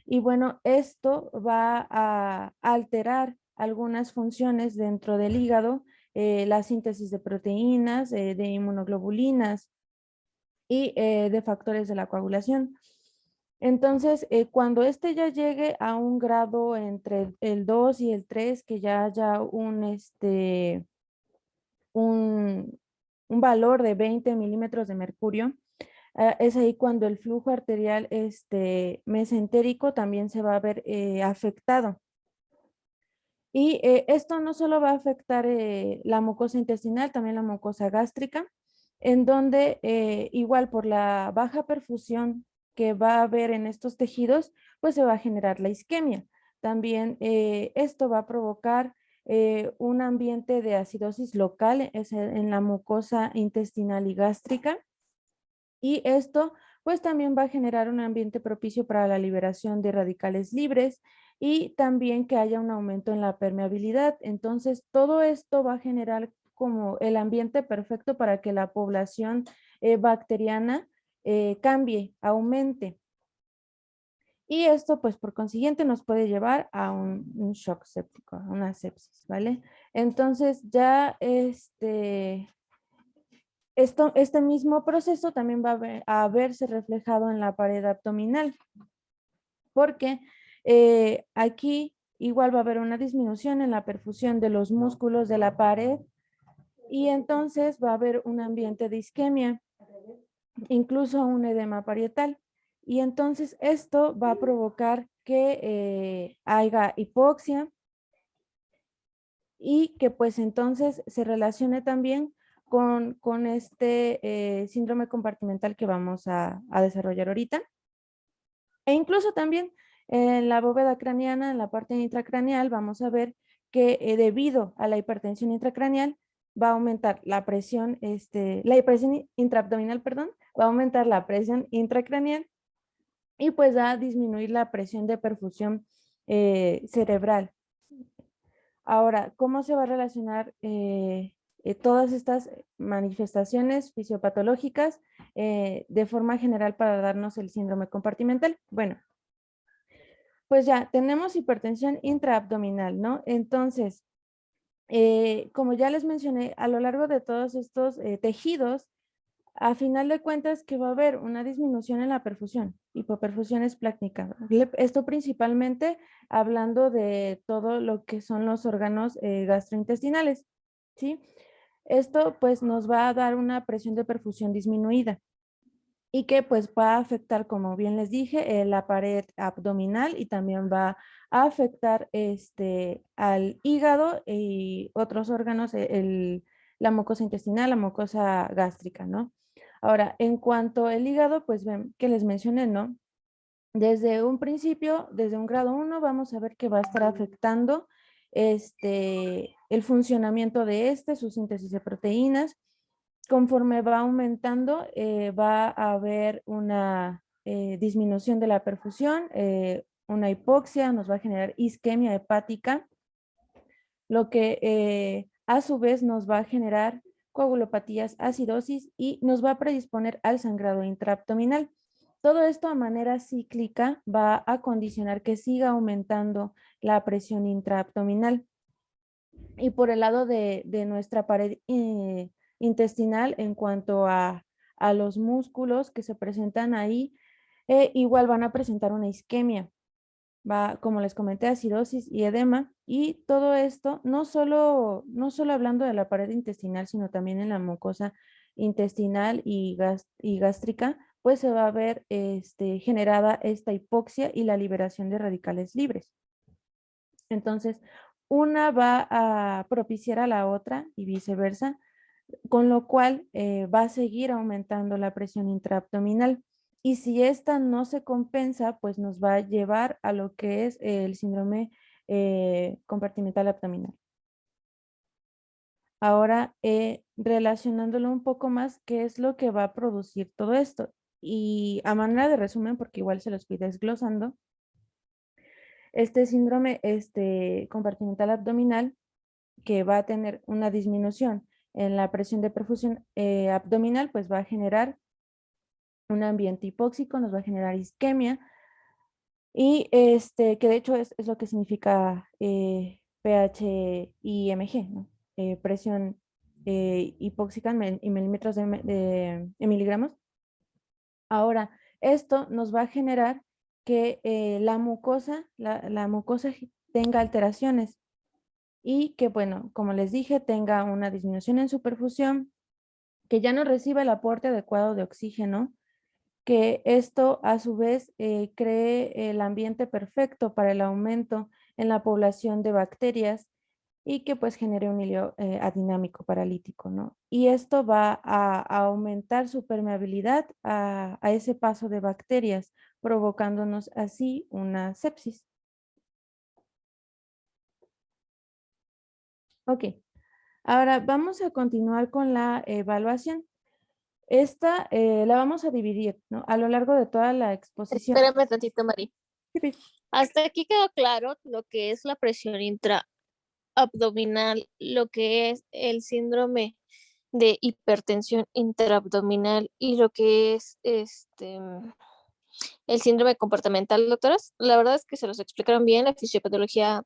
Y bueno, esto va a alterar algunas funciones dentro del hígado, la síntesis de proteínas, de inmunoglobulinas y de factores de la coagulación. Entonces, cuando este ya llegue a un grado entre el 2 y el 3, que ya haya un valor de 20 milímetros de mercurio, es ahí cuando el flujo arterial mesentérico también se va a ver afectado. Y esto no solo va a afectar la mucosa intestinal, también la mucosa gástrica, en donde igual por la baja perfusión que va a haber en estos tejidos, pues se va a generar la isquemia. También esto va a provocar un ambiente de acidosis local en la mucosa intestinal y gástrica. Y esto pues también va a generar un ambiente propicio para la liberación de radicales libres y también que haya un aumento en la permeabilidad. Entonces, todo esto va a generar como el ambiente perfecto para que la población bacteriana cambie, aumente. Y esto, pues, por consiguiente, nos puede llevar a un shock séptico, a una sepsis, ¿vale? Entonces, ya este mismo proceso también va a verse reflejado en la pared abdominal, porque aquí igual va a haber una disminución en la perfusión de los músculos de la pared y entonces va a haber un ambiente de isquemia, incluso un edema parietal. Y entonces esto va a provocar que haya hipoxia y que pues entonces se relacione también con este síndrome compartimental que vamos a desarrollar ahorita. E incluso también en la bóveda craneana, en la parte intracraneal, vamos a ver que debido a la hipertensión intracraneal va a aumentar la presión, la presión intraabdominal, perdón, va a aumentar la presión intracraneal y pues va a disminuir la presión de perfusión cerebral. Ahora, ¿cómo se va a relacionar todas estas manifestaciones fisiopatológicas de forma general para darnos el síndrome compartimental? Bueno, pues ya tenemos hipertensión intraabdominal, ¿no? Entonces, como ya les mencioné, a lo largo de todos estos tejidos, a final de cuentas que va a haber una disminución en la perfusión, hipoperfusión esplácnica. Esto principalmente hablando de todo lo que son los órganos gastrointestinales, ¿sí? Esto pues nos va a dar una presión de perfusión disminuida y que pues va a afectar, como bien les dije, la pared abdominal y también va a afectar al hígado y otros órganos, la mucosa intestinal, la mucosa gástrica, ¿no? Ahora, en cuanto al hígado, pues ven que les mencioné, ¿no? Desde un principio, desde un grado 1, vamos a ver que va a estar afectando el funcionamiento de su síntesis de proteínas. Conforme va aumentando, va a haber una disminución de la perfusión, una hipoxia, nos va a generar isquemia hepática, lo que a su vez nos va a generar coagulopatías, acidosis y nos va a predisponer al sangrado intraabdominal. Todo esto a manera cíclica va a condicionar que siga aumentando la presión intraabdominal. Y por el lado de nuestra pared intestinal, en cuanto a los músculos que se presentan ahí, igual van a presentar una isquemia. Va, como les comenté, acidosis y edema. Y todo esto, no solo hablando de la pared intestinal, sino también en la mucosa intestinal y gástrica, pues se va a ver generada esta hipoxia y la liberación de radicales libres. Entonces, una va a propiciar a la otra y viceversa, con lo cual va a seguir aumentando la presión intraabdominal. Y si esta no se compensa, pues nos va a llevar a lo que es el síndrome compartimental abdominal. Ahora, relacionándolo un poco más, ¿qué es lo que va a producir todo esto? Y a manera de resumen, porque igual se los fui desglosando, este síndrome compartimental abdominal que va a tener una disminución en la presión de perfusión abdominal, pues va a generar un ambiente hipóxico, nos va a generar isquemia y que de hecho es lo que significa PHIMG, ¿no? Presión hipóxica en milímetros en miligramos. Ahora, esto nos va a generar que la mucosa tenga alteraciones y que, bueno, como les dije, tenga una disminución en su perfusión, que ya no reciba el aporte adecuado de oxígeno, que esto a su vez cree el ambiente perfecto para el aumento en la población de bacterias y que pues genere un hilo adinámico paralítico, ¿no? Y esto va a aumentar su permeabilidad a ese paso de bacterias, provocándonos así una sepsis. Ok, ahora vamos a continuar con la evaluación. Esta la vamos a dividir, ¿no? A lo largo de toda la exposición.
Espérame tantito, Mari. Hasta aquí quedó claro lo que es la presión intraabdominal, lo que es el síndrome de hipertensión intraabdominal y lo que es el síndrome comportamental, doctoras. La verdad es que se los explicaron bien, la fisiopatología,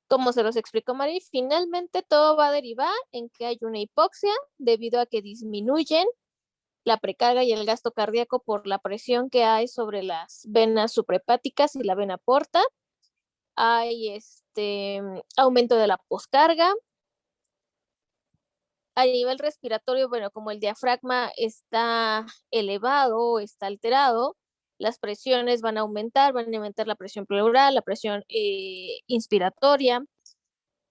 como se los explicó Mari. Finalmente todo va a derivar en que hay una hipoxia debido a que disminuyen la precarga y el gasto cardíaco por la presión que hay sobre las venas suprahepáticas y la vena porta. Hay aumento de la poscarga. A nivel respiratorio, bueno, como el diafragma está elevado, está alterado, las presiones van a aumentar la presión pleural, la presión inspiratoria,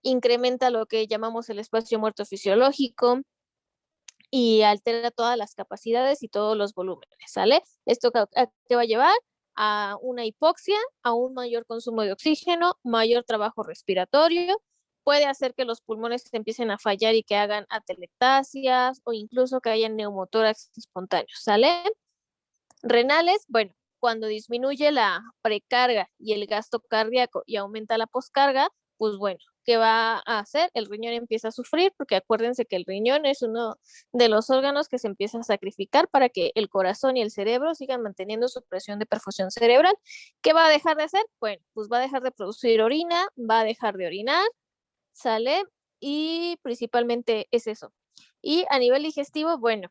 incrementa lo que llamamos el espacio muerto fisiológico y altera todas las capacidades y todos los volúmenes, ¿sale? ¿Esto qué va a llevar? A una hipoxia, a un mayor consumo de oxígeno, mayor trabajo respiratorio, puede hacer que los pulmones se empiecen a fallar y que hagan atelectasias o incluso que haya neumotórax espontáneos, ¿sale? Renales, bueno, cuando disminuye la precarga y el gasto cardíaco y aumenta la poscarga, pues bueno, ¿qué va a hacer? El riñón empieza a sufrir, porque acuérdense que el riñón es uno de los órganos que se empieza a sacrificar para que el corazón y el cerebro sigan manteniendo su presión de perfusión cerebral. ¿Qué va a dejar de hacer? Bueno, pues va a dejar de producir orina, va a dejar de orinar, ¿sale? Y principalmente es eso. Y a nivel digestivo, bueno,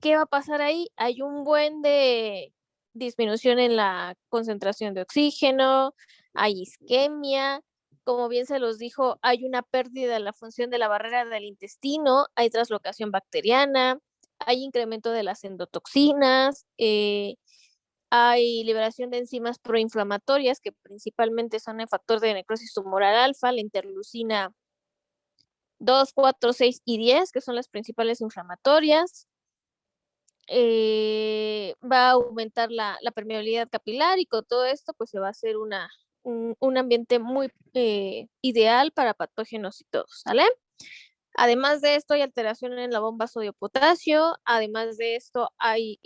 ¿qué va a pasar ahí? Hay un buen de disminución en la concentración de oxígeno, hay isquemia, como bien se los dijo, hay una pérdida de la función de la barrera del intestino, hay translocación bacteriana, hay incremento de las endotoxinas, hay liberación de enzimas proinflamatorias que principalmente son el factor de necrosis tumoral alfa, la interleucina 2, 4, 6 y 10, que son las principales inflamatorias. Va a aumentar la permeabilidad capilar y con todo esto pues se va a hacer un ambiente muy ideal para patógenos y todo, ¿sale? Además de esto hay alteración en la bomba sodio-potasio, además de esto hay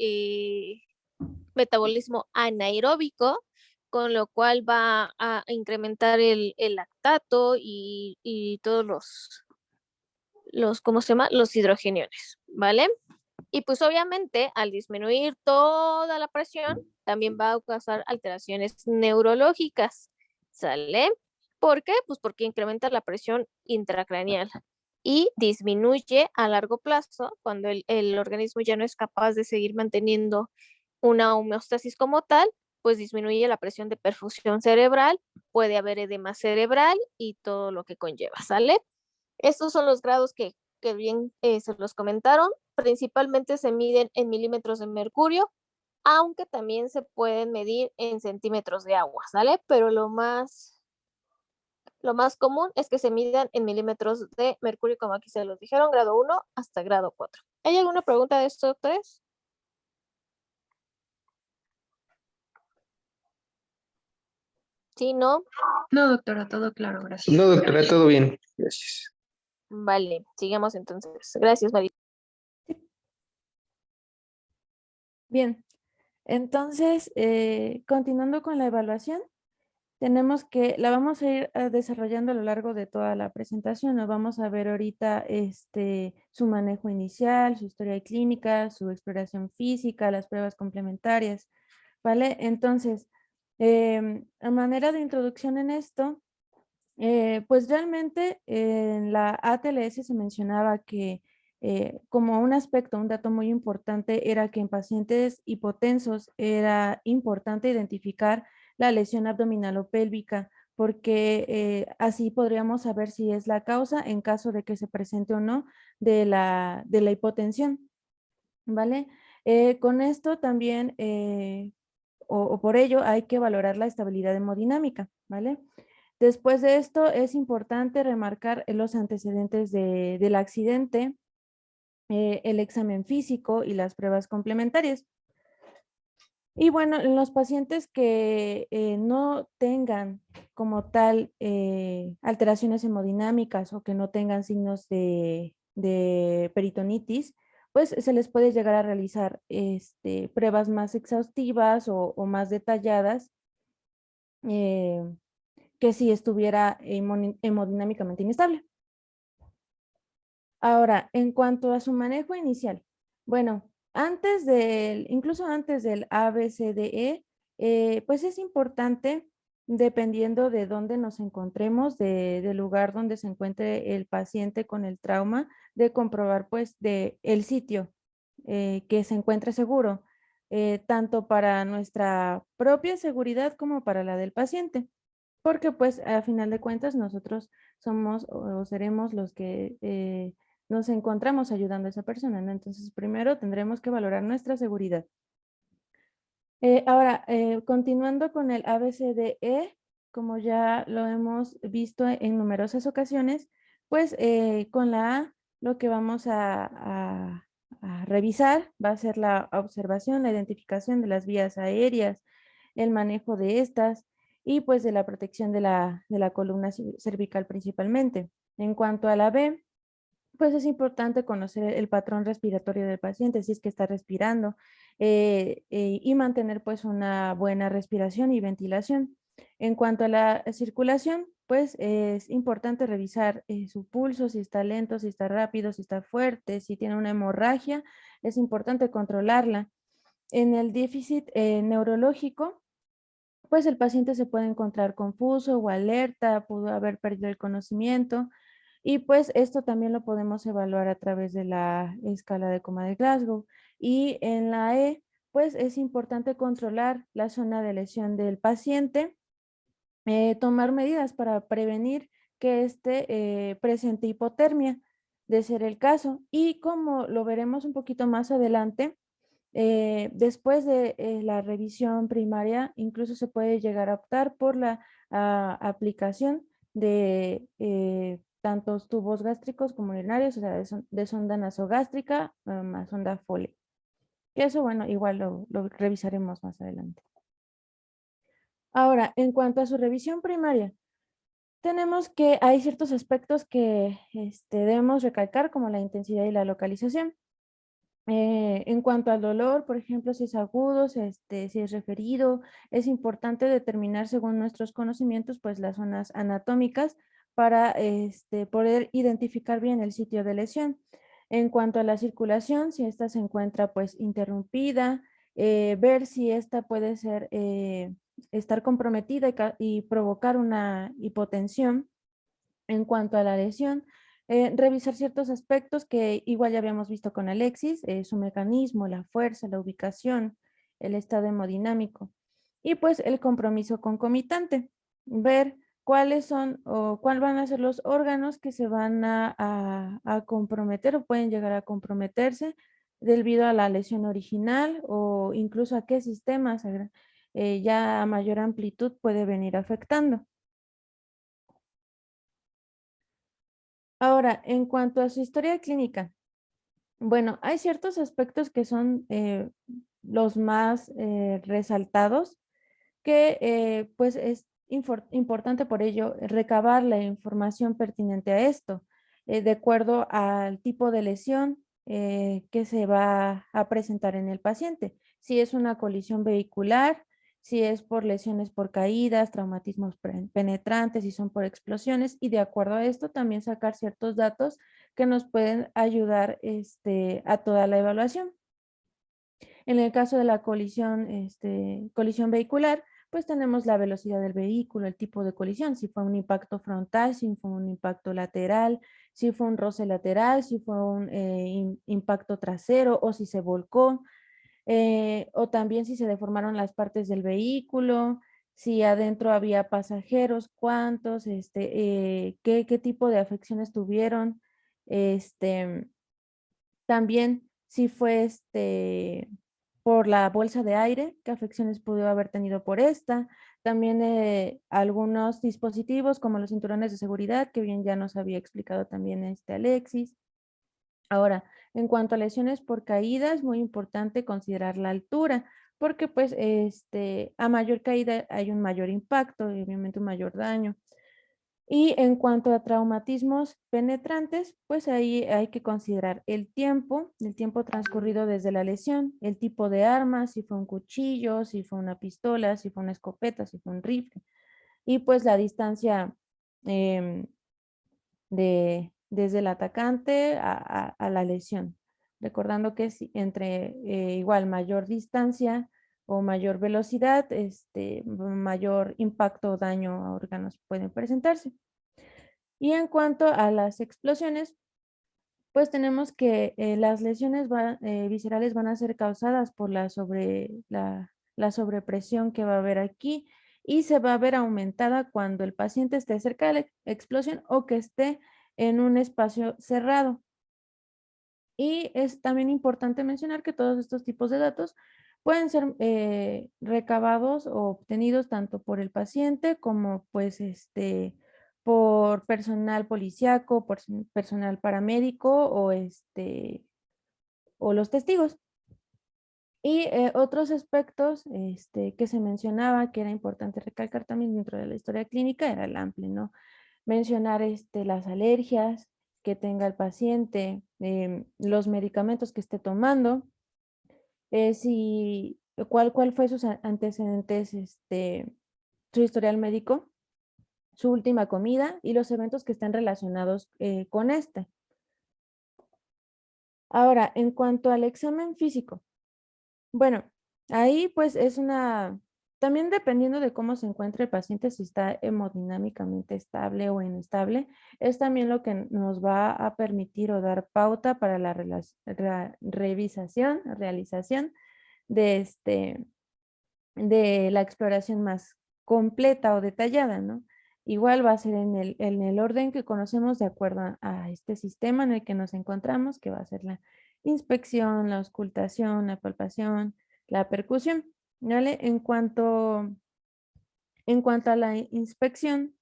metabolismo anaeróbico, con lo cual va a incrementar el lactato y todos ¿cómo se llama? Los hidrogeniones, ¿vale? Y pues obviamente al disminuir toda la presión, también va a causar alteraciones neurológicas, ¿sale? ¿Por qué? Pues porque incrementa la presión intracraneal y disminuye a largo plazo cuando el organismo ya no es capaz de seguir manteniendo una homeostasis como tal, pues disminuye la presión de perfusión cerebral, puede haber edema cerebral y todo lo que conlleva, ¿sale? Estos son los grados que bien se los comentaron. Principalmente se miden en milímetros de mercurio, aunque también se pueden medir en centímetros de agua, ¿sale? Pero lo más Lo más común es que se midan en milímetros de mercurio, como aquí se los dijeron, grado 1 hasta grado 4. ¿Hay alguna pregunta de esto, doctores? Sí, no.
No, doctora, todo claro, gracias.
No, doctora, todo bien. Gracias.
Vale, sigamos entonces. Gracias, María.
Bien, entonces, continuando con la evaluación, tenemos que, la vamos a ir desarrollando a lo largo de toda la presentación. Nos vamos a ver ahorita su manejo inicial, su historia clínica, su exploración física, las pruebas complementarias, ¿vale? Entonces, a manera de introducción en esto, pues realmente en la ATLS se mencionaba que como un aspecto, un dato muy importante era que en pacientes hipotensos era importante identificar la lesión abdominal o pélvica, porque así podríamos saber si es la causa en caso de que se presente o no de la hipotensión, ¿vale? Con esto también, o por ello, hay que valorar la estabilidad hemodinámica, ¿vale? Después de esto, es importante remarcar los antecedentes del accidente, el examen físico y las pruebas complementarias. Y bueno, en los pacientes que no tengan como tal alteraciones hemodinámicas o que no tengan signos de peritonitis, pues se les puede llegar a realizar pruebas más exhaustivas o más detalladas que si estuviera hemodinámicamente inestable. Ahora, en cuanto a su manejo inicial, bueno, incluso antes del ABCDE, pues es importante, dependiendo de dónde nos encontremos, del lugar donde se encuentre el paciente con el trauma, de comprobar pues el sitio que se encuentre seguro, tanto para nuestra propia seguridad como para la del paciente. Porque pues a final de cuentas nosotros somos o seremos los que nos encontramos ayudando a esa persona, ¿no? Entonces primero tendremos que valorar nuestra seguridad. Ahora, continuando con el ABCDE, como ya lo hemos visto en numerosas ocasiones, pues con la A lo que vamos a revisar va a ser la observación, la identificación de las vías aéreas, el manejo de estas y pues de la protección de la columna cervical principalmente. En cuanto a la B, pues es importante conocer el patrón respiratorio del paciente, si es que está respirando, y mantener pues una buena respiración y ventilación. En cuanto a la circulación, pues es importante revisar su pulso, si está lento, si está rápido, si está fuerte, si tiene una hemorragia, es importante controlarla. En el déficit neurológico, pues el paciente se puede encontrar confuso o alerta, pudo haber perdido el conocimiento, y pues esto también lo podemos evaluar a través de la escala de coma de Glasgow. Y en la E, pues es importante controlar la zona de lesión del paciente, tomar medidas para prevenir que presente hipotermia, de ser el caso. Y como lo veremos un poquito más adelante, después de la revisión primaria, incluso se puede llegar a optar por la aplicación de tantos tubos gástricos como urinarios, o sea, de sonda nasogástrica más sonda Foley. Que eso, bueno, igual lo revisaremos más adelante. Ahora, en cuanto a su revisión primaria, tenemos que hay ciertos aspectos que debemos recalcar, como la intensidad y la localización. En cuanto al dolor, por ejemplo, si es agudo, si es referido, es importante determinar según nuestros conocimientos, pues las zonas anatómicas para poder identificar bien el sitio de lesión. En cuanto a la circulación, si esta se encuentra pues interrumpida, ver si esta puede ser, estar comprometida y provocar una hipotensión. En cuanto a la lesión, revisar ciertos aspectos que igual ya habíamos visto con Alexis, su mecanismo, la fuerza, la ubicación, el estado hemodinámico y pues el compromiso concomitante. Ver cuáles son o cuáles van a ser los órganos que se van a comprometer o pueden llegar a comprometerse debido a la lesión original o incluso a qué sistemas ya a mayor amplitud puede venir afectando. Ahora, en cuanto a su historia clínica, bueno, hay ciertos aspectos que son los más resaltados, que pues es importante por ello recabar la información pertinente a esto, de acuerdo al tipo de lesión que se va a presentar en el paciente. Si es una colisión vehicular, si es por lesiones por caídas, traumatismos penetrantes, si son por explosiones, y de acuerdo a esto también sacar ciertos datos que nos pueden ayudar a toda la evaluación. En el caso de la colisión vehicular, pues tenemos la velocidad del vehículo, el tipo de colisión, si fue un impacto frontal, si fue un impacto lateral, si fue un roce lateral, si fue un impacto trasero o si se volcó, o también si se deformaron las partes del vehículo, si adentro había pasajeros, cuántos, qué tipo de afecciones tuvieron, también si fue por la bolsa de aire, qué afecciones pudo haber tenido por esta. También algunos dispositivos como los cinturones de seguridad, que bien ya nos había explicado también Alexis. Ahora, en cuanto a lesiones por caída, es muy importante considerar la altura, porque pues a mayor caída hay un mayor impacto y obviamente un mayor daño. Y en cuanto a traumatismos penetrantes, pues ahí hay que considerar el tiempo transcurrido desde la lesión, el tipo de arma, si fue un cuchillo, si fue una pistola, si fue una escopeta, si fue un rifle, y pues la distancia em, desde el atacante a la lesión. Recordando que es entre igual mayor distancia o mayor velocidad, mayor impacto o daño a órganos pueden presentarse. Y en cuanto a las explosiones, pues tenemos que las lesiones viscerales van a ser causadas por la sobrepresión que va a haber aquí y se va a ver aumentada cuando el paciente esté cerca de la explosión o que esté en un espacio cerrado. Y es también importante mencionar que todos estos tipos de datos pueden ser recabados o obtenidos tanto por el paciente como pues por personal policíaco, por personal paramédico o los testigos. Y otros aspectos que se mencionaba que era importante recalcar también dentro de la historia clínica era el amplio, ¿no? Mencionar las alergias que tenga el paciente, los medicamentos que esté tomando, cuál fue sus antecedentes, su historial médico, su última comida y los eventos que están relacionados con este. Ahora, en cuanto al examen físico, bueno, ahí pues también dependiendo de cómo se encuentre el paciente, si está hemodinámicamente estable o inestable, es también lo que nos va a permitir o dar pauta para la realización de, de la exploración más completa o detallada, ¿no? Igual va a ser en el orden que conocemos de acuerdo a este sistema en el que nos encontramos, que va a ser la inspección, la auscultación, la palpación, la percusión, ¿vale? En cuanto a la inspección,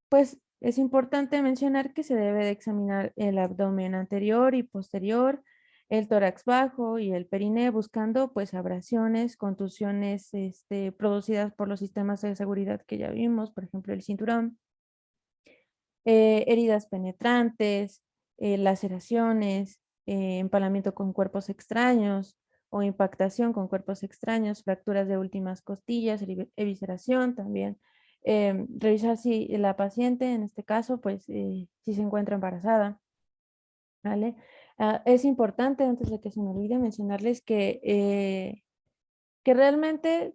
pues es importante mencionar que se debe de examinar el abdomen anterior y posterior, el tórax bajo y el periné, buscando pues abrasiones, contusiones producidas por los sistemas de seguridad que ya vimos, por ejemplo el cinturón, heridas penetrantes, laceraciones, empalamiento con cuerpos extraños o impactación con cuerpos extraños, fracturas de últimas costillas, evisceración también. Revisar si la paciente, en este caso, pues si se encuentra embarazada, ¿vale? Es importante, antes de que se me olvide, mencionarles que realmente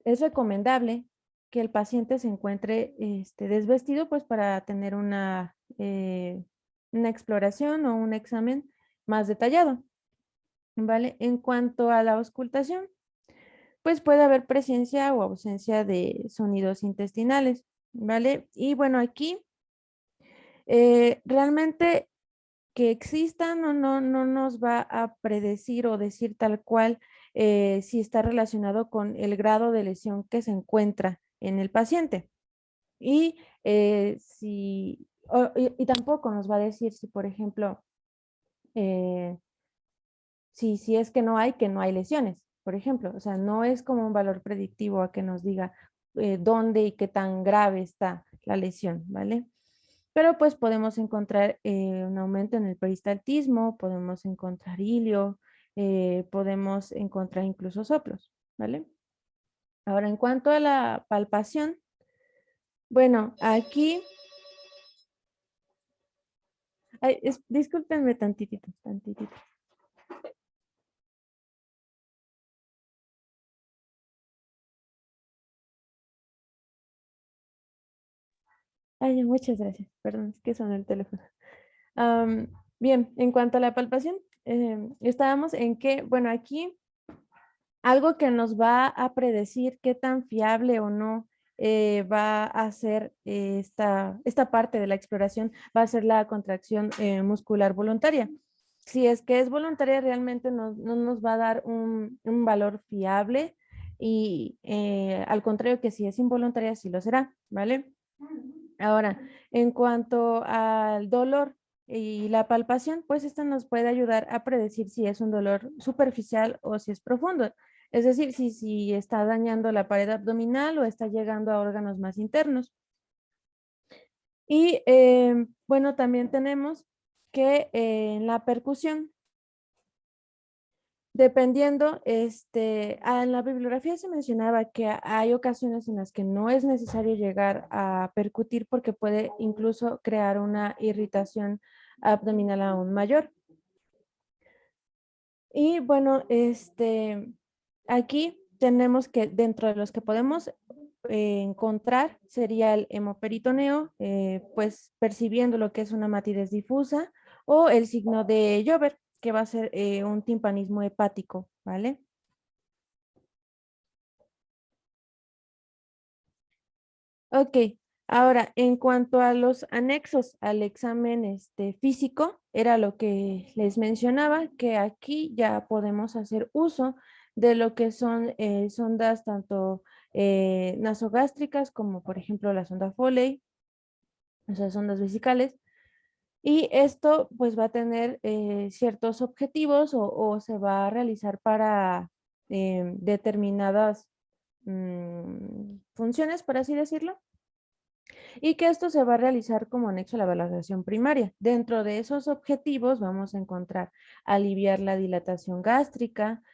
es recomendable que el paciente se encuentre desvestido pues para tener una exploración o un examen más detallado, ¿vale? En cuanto a la auscultación, pues puede haber presencia o ausencia de sonidos intestinales, ¿vale? Y bueno, aquí realmente que existan o no nos va a predecir o decir tal cual si está relacionado con el grado de lesión que se encuentra en el paciente. Y si y tampoco nos va a decir si, por ejemplo, si es que no hay lesiones, por ejemplo. O sea, no es como un valor predictivo a que nos diga dónde y qué tan grave está la lesión, ¿vale? Pero pues podemos encontrar un aumento en el peristaltismo, podemos encontrar hilio, podemos encontrar incluso soplos, ¿vale? Ahora, en cuanto a la palpación, bueno, aquí, discúlpenme tantitito, tantitito. Ay, muchas gracias, perdón, es que sonó el teléfono. Bien, en cuanto a la palpación, estábamos en que, bueno, aquí algo que nos va a predecir qué tan fiable o no va a ser esta parte de la exploración, va a ser la contracción muscular voluntaria. Si es que es voluntaria, realmente no nos va a dar un valor fiable y al contrario que si es involuntaria, sí lo será, ¿vale? Ahora, en cuanto al dolor y la palpación, pues esto nos puede ayudar a predecir si es un dolor superficial o si es profundo. Es decir, si está dañando la pared abdominal o está llegando a órganos más internos. Y bueno, también tenemos que en la percusión, dependiendo, en la bibliografía se mencionaba que hay ocasiones en las que no es necesario llegar a percutir porque puede incluso crear una irritación abdominal aún mayor. Y bueno, aquí tenemos que dentro de los que podemos encontrar sería el hemoperitoneo, pues percibiendo lo que es una matidez difusa o el signo de Jover, que va a ser un timpanismo hepático, ¿vale? Ok, ahora en cuanto a los anexos al examen físico, era lo que les mencionaba, que aquí ya podemos hacer uso de lo que son sondas tanto nasogástricas como por ejemplo la sonda Foley, o sea, sondas vesicales. Y esto pues va a tener ciertos objetivos o se va a realizar para determinadas funciones, por así decirlo, y que esto se va a realizar como anexo a la valoración primaria. Dentro de esos objetivos vamos a encontrar aliviar la dilatación gástrica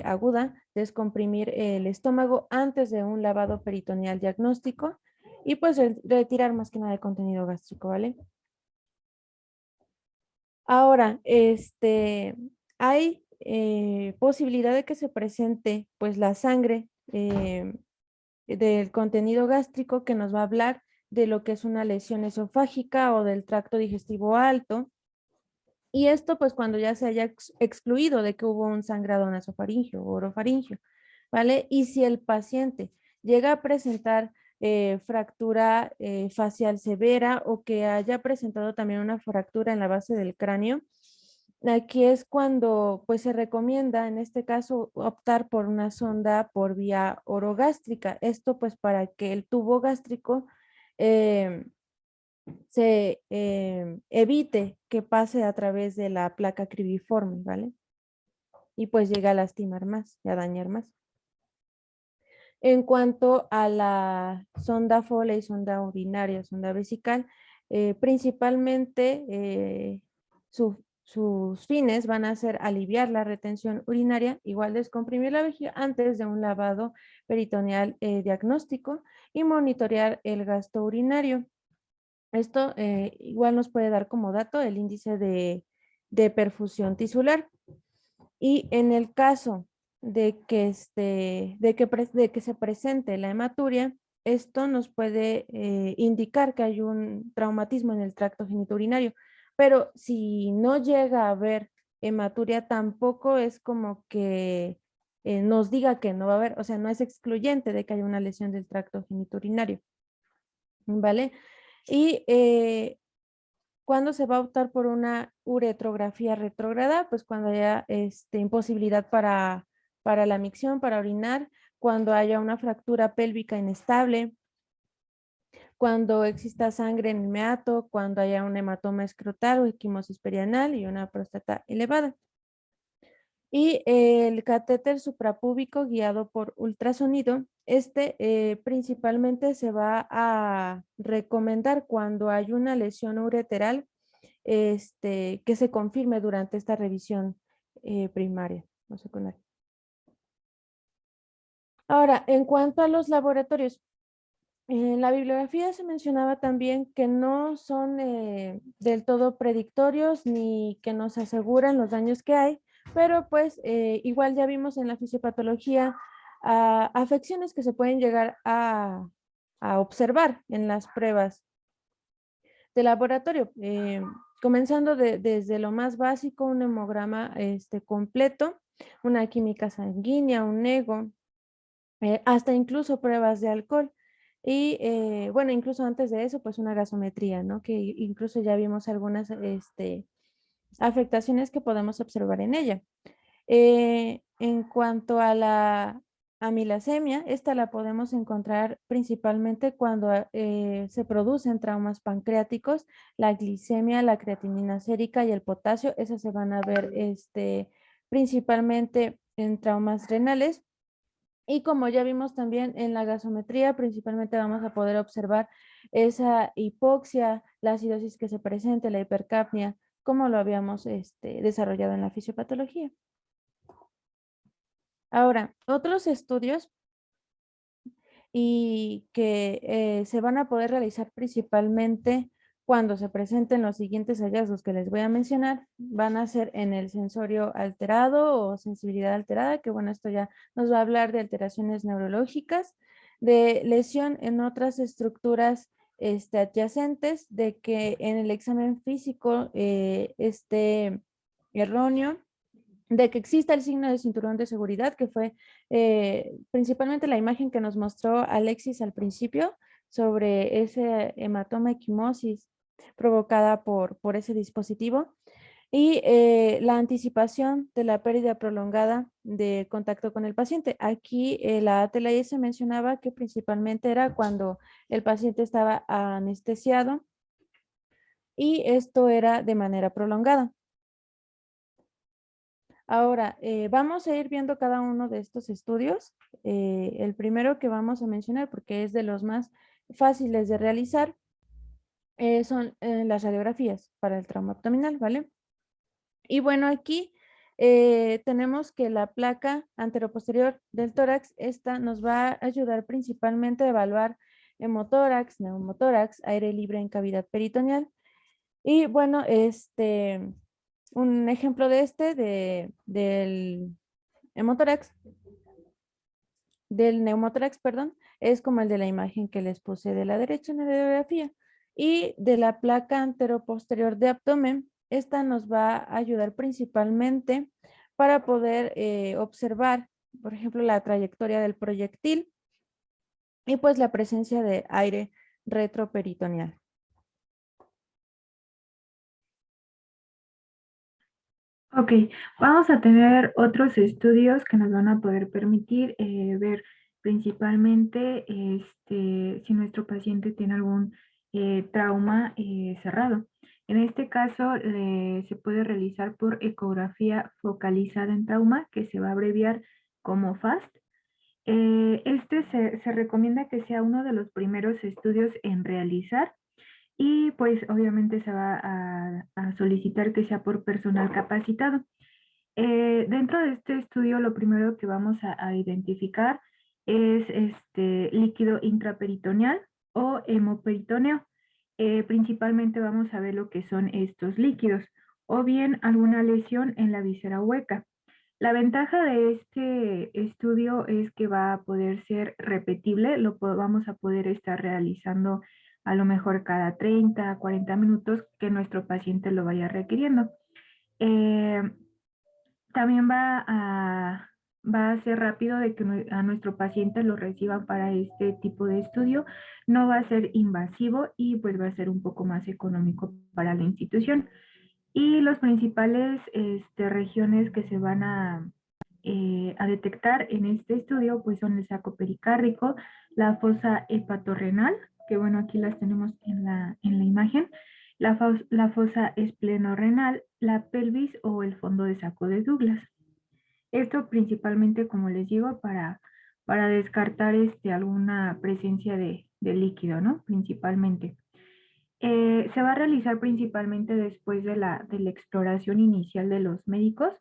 aguda, descomprimir el estómago antes de un lavado peritoneal diagnóstico y pues retirar más que nada el contenido gástrico, ¿vale? Ahora, hay posibilidad de que se presente pues la sangre del contenido gástrico que nos va a hablar de lo que es una lesión esofágica o del tracto digestivo alto. Y esto pues cuando ya se haya excluido de que hubo un sangrado nasofaringio o orofaringio, ¿vale? Y si el paciente llega a presentar fractura facial severa o que haya presentado también una fractura en la base del cráneo, aquí es cuando pues se recomienda en este caso optar por una sonda por vía orogástrica. Esto pues para que el tubo gástrico se evite que pase a través de la placa cribiforme, ¿vale? Y pues llega a lastimar más y a dañar más. En cuanto a la sonda Foley, sonda urinaria, sonda vesical, principalmente sus fines van a ser aliviar la retención urinaria, igual descomprimir la vejiga antes de un lavado peritoneal diagnóstico y monitorear el gasto urinario. Esto igual nos puede dar como dato el índice de perfusión tisular. Y en el caso de que, de que se presente la hematuria, esto nos puede indicar que hay un traumatismo en el tracto genitourinario. Pero si no llega a haber hematuria, tampoco es como que nos diga que no va a haber, o sea, no es excluyente de que haya una lesión del tracto genitourinario. ¿Vale? Y ¿cuándo se va a optar por una uretrografía retrógrada? Pues cuando haya imposibilidad para la micción, para orinar, cuando haya una fractura pélvica inestable, cuando exista sangre en el meato, cuando haya un hematoma escrotal o equimosis perianal y una próstata elevada. Y el catéter suprapúbico guiado por ultrasonido, principalmente se va a recomendar cuando hay una lesión ureteral que se confirme durante esta revisión primaria o secundaria. Ahora, en cuanto a los laboratorios, en la bibliografía se mencionaba también que no son del todo predictorios ni que nos aseguran los daños que hay, pero pues igual ya vimos en la fisiopatología afecciones que se pueden llegar a observar en las pruebas de laboratorio, comenzando desde lo más básico, un hemograma completo, una química sanguínea, un nego, hasta incluso pruebas de alcohol. Y bueno, incluso antes de eso, pues una gasometría, ¿no? Que incluso ya vimos algunas afectaciones que podemos observar en ella. En cuanto a la amilasemia, esta la podemos encontrar principalmente cuando se producen traumas pancreáticos, la glicemia, la creatinina sérica y el potasio, esas se van a ver principalmente en traumas renales. Y como ya vimos también en la gasometría, principalmente vamos a poder observar esa hipoxia, la acidosis que se presente, la hipercapnia, como lo habíamos desarrollado en la fisiopatología. Ahora, otros estudios y que se van a poder realizar principalmente cuando se presenten los siguientes hallazgos que les voy a mencionar, van a ser en el sensorio alterado o sensibilidad alterada, que bueno, esto ya nos va a hablar de alteraciones neurológicas, de lesión en otras estructuras adyacentes, de que en el examen físico esté erróneo, de que exista el signo de cinturón de seguridad, que fue principalmente la imagen que nos mostró Alexis al principio sobre ese hematoma equimosis provocada por ese dispositivo, y la anticipación de la pérdida prolongada de contacto con el paciente. Aquí la ATLAI se mencionaba que principalmente era cuando el paciente estaba anestesiado y esto era de manera prolongada. Ahora, vamos a ir viendo cada uno de estos estudios. El primero que vamos a mencionar, porque es de los más fáciles de realizar, son las radiografías para el trauma abdominal, ¿vale? Y bueno, aquí tenemos que la placa anteroposterior del tórax, esta nos va a ayudar principalmente a evaluar hemotórax, neumotórax, aire libre en cavidad peritoneal. Y bueno, un ejemplo del hemotórax, del neumotórax, perdón, es como el de la imagen que les puse de la derecha en la radiografía. Y de la placa anteroposterior de abdomen, esta nos va a ayudar principalmente para poder observar, por ejemplo, la trayectoria del proyectil y pues la presencia de aire retroperitoneal.
Ok, vamos a tener otros estudios que nos van a poder permitir ver principalmente si nuestro paciente tiene algún trauma cerrado. En este caso se puede realizar por ecografía focalizada en trauma, que se va a abreviar como FAST. Se recomienda que sea uno de los primeros estudios en realizar y pues obviamente se va a solicitar que sea por personal capacitado. Dentro de este estudio lo primero que vamos a identificar es líquido intraperitoneal o hemoperitoneo. Principalmente vamos a ver lo que son estos líquidos o bien alguna lesión en la víscera hueca. La ventaja de este estudio es que va a poder ser repetible, vamos a poder estar realizando a lo mejor cada 30 a 40 minutos que nuestro paciente lo vaya requiriendo. También va a ser rápido de que a nuestro paciente lo reciban para este tipo de estudio. No va a ser invasivo y pues va a ser un poco más económico para la institución. Y los principales regiones que se van a detectar en este estudio pues son el saco pericárdico, la fosa hepatorrenal, que bueno, aquí las tenemos en la imagen. La fosa esplenorenal, la pelvis o el fondo de saco de Douglas. Esto principalmente, como les digo, para descartar alguna presencia de líquido, ¿no? Principalmente. Se va a realizar principalmente después de la exploración inicial de los médicos.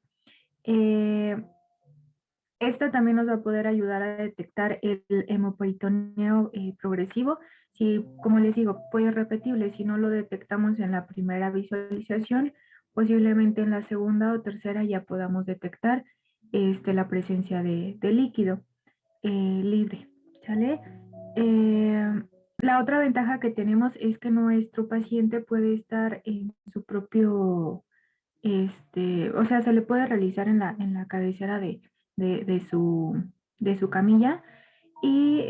Esta también nos va a poder ayudar a detectar el hemoperitoneo progresivo. Si, como les digo, puede repetible, si no lo detectamos en la primera visualización, posiblemente en la segunda o tercera ya podamos detectar la presencia de líquido libre, ¿sale? La otra ventaja que tenemos es que nuestro paciente puede estar en su propio, o sea, se le puede realizar en la cabecera de su camilla y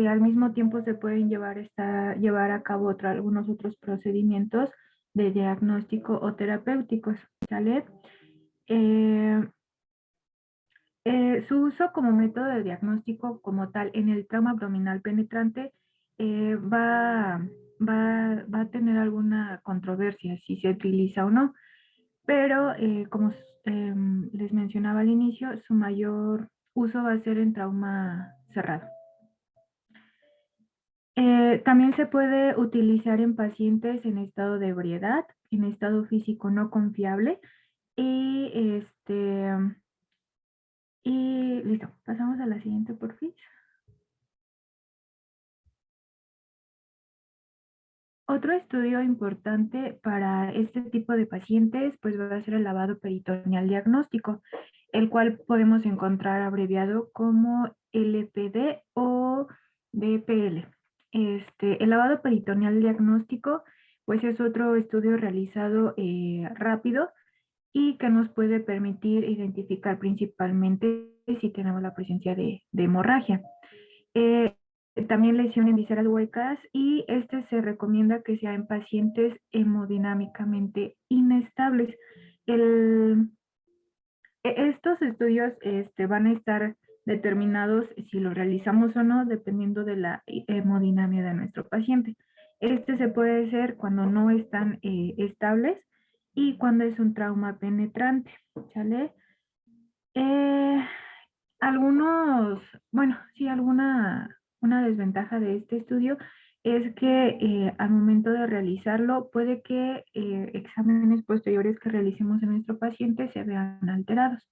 al mismo tiempo se pueden llevar a cabo algunos otros procedimientos de diagnóstico o terapéuticos, ¿sale? Su uso como método de diagnóstico como tal en el trauma abdominal penetrante va a tener alguna controversia si se utiliza o no, pero como les mencionaba al inicio, su mayor uso va a ser en trauma cerrado. También se puede utilizar en pacientes en estado de ebriedad, en estado físico no confiable y y listo, pasamos a la siguiente, por fin. Otro estudio importante para este tipo de pacientes pues va a ser el lavado peritoneal diagnóstico, el cual podemos encontrar abreviado como LPD o DPL. El lavado peritoneal diagnóstico pues es otro estudio realizado rápido y que nos puede permitir identificar principalmente si tenemos la presencia de hemorragia. También lesiones viscerales huecas y se recomienda que sea en pacientes hemodinámicamente inestables. Estos estudios van a estar determinados si lo realizamos o no dependiendo de la hemodinamia de nuestro paciente. Se puede hacer cuando no están estables y cuando es un trauma penetrante, ¿sale? Una desventaja de este estudio es que al momento de realizarlo puede que exámenes posteriores que realicemos en nuestro paciente se vean alterados.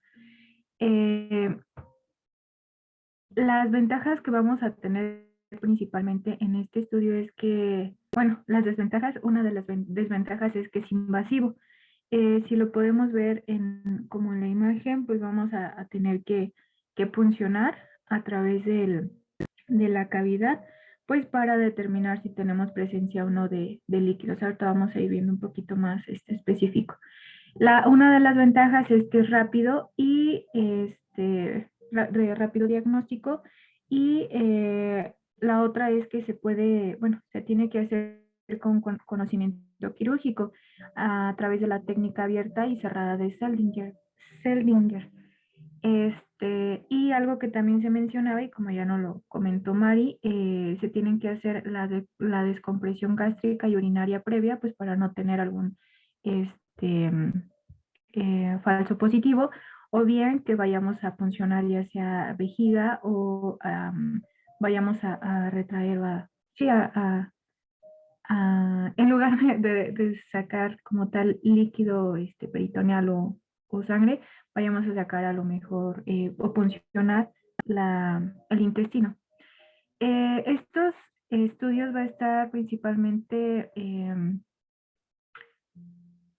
Las ventajas que vamos a tener principalmente en este estudio es que, bueno, las desventajas, una de las desventajas es que es invasivo. Si lo podemos ver como en la imagen, pues vamos a tener que puncionar a través de la cavidad, pues para determinar si tenemos presencia o no de líquidos. Ahorita vamos a ir viendo un poquito más específico. Una de las ventajas es que es rápido y rápido diagnóstico y la otra es que se tiene que hacer con conocimiento quirúrgico a través de la técnica abierta y cerrada de Seldinger. Y algo que también se mencionaba, y como ya no lo comentó Mari, se tienen que hacer la descompresión gástrica y urinaria previa, pues para no tener algún falso positivo, o bien que vayamos a puncionar ya sea vejiga o vayamos a retraer, en lugar de sacar como tal líquido peritoneal o sangre, vayamos a sacar a lo mejor o puncionar el intestino. Estos estudios va a estar principalmente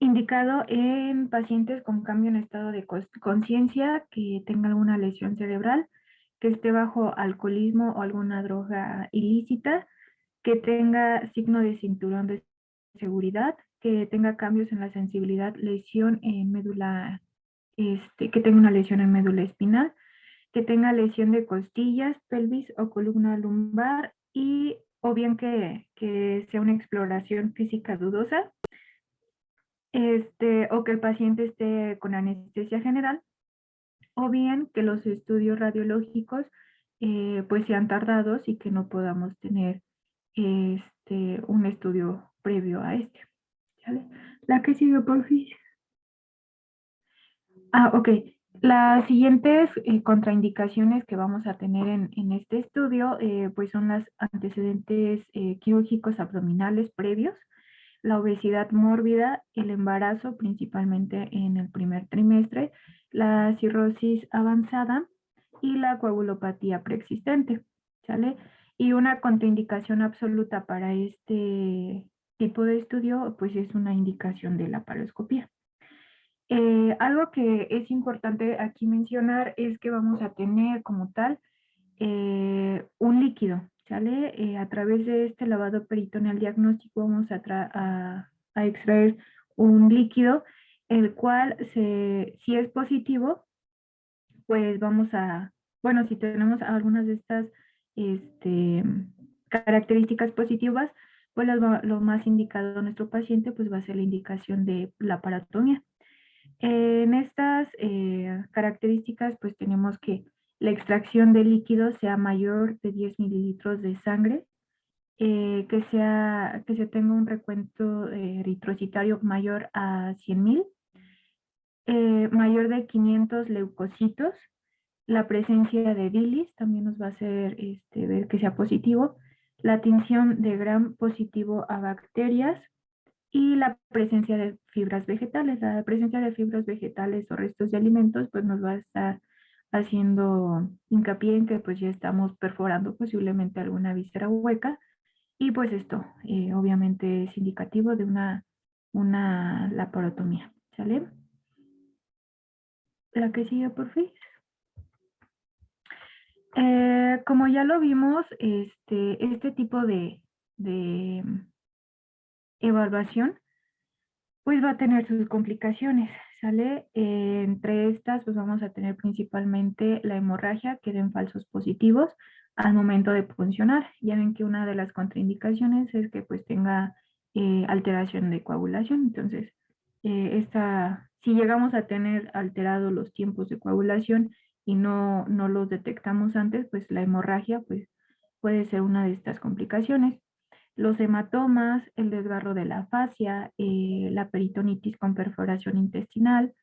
indicado en pacientes con cambio en estado de conciencia, que tenga alguna lesión cerebral, que esté bajo alcoholismo o alguna droga ilícita, que tenga signo de cinturón de seguridad, que tenga cambios en la sensibilidad, lesión en médula, que tenga una lesión en médula espinal, que tenga lesión de costillas, pelvis o columna lumbar o bien que sea una exploración física dudosa, o que el paciente esté con anestesia general, o bien que los estudios radiológicos pues sean tardados y que no podamos tener un estudio previo a este. ¿Sale? La que sigue, por fin. Ok. Las siguientes contraindicaciones que vamos a tener en este estudio, pues son los antecedentes quirúrgicos abdominales previos, la obesidad mórbida, el embarazo, principalmente en el primer trimestre, la cirrosis avanzada y la coagulopatía preexistente, ¿sale? Y una contraindicación absoluta para este tipo de estudio, pues es una indicación de la laparoscopía. Algo que es importante aquí mencionar es que vamos a tener como tal un líquido, ¿sale? A través de este lavado peritoneal diagnóstico vamos a extraer un líquido, el cual si es positivo, pues bueno, si tenemos algunas de estas características positivas, pues lo más indicado a nuestro paciente pues va a ser la indicación de la laparotomía. En estas características, pues tenemos que la extracción de líquido sea mayor de 10 mililitros de sangre, que se tenga un recuento eritrocitario mayor a 100,000, mayor de 500 leucocitos, la presencia de bilis también nos va a hacer ver que sea positivo, la tinción de Gram positivo a bacterias, y la presencia de fibras vegetales. La presencia de fibras vegetales o restos de alimentos pues nos va a estar haciendo hincapié en que pues ya estamos perforando posiblemente alguna víscera hueca y pues esto obviamente es indicativo de una laparotomía. ¿Sale? La que sigue, por fin. Como ya lo vimos, este tipo de evaluación pues va a tener sus complicaciones, ¿sale? Entre estas, pues vamos a tener principalmente la hemorragia, que den falsos positivos al momento de puncionar. Ya ven que una de las contraindicaciones es que pues tenga alteración de coagulación. Entonces, si llegamos a tener alterados los tiempos de coagulación y no los detectamos antes, pues la hemorragia pues puede ser una de estas complicaciones. Los hematomas, el desgarro de la fascia, la peritonitis con perforación intestinal,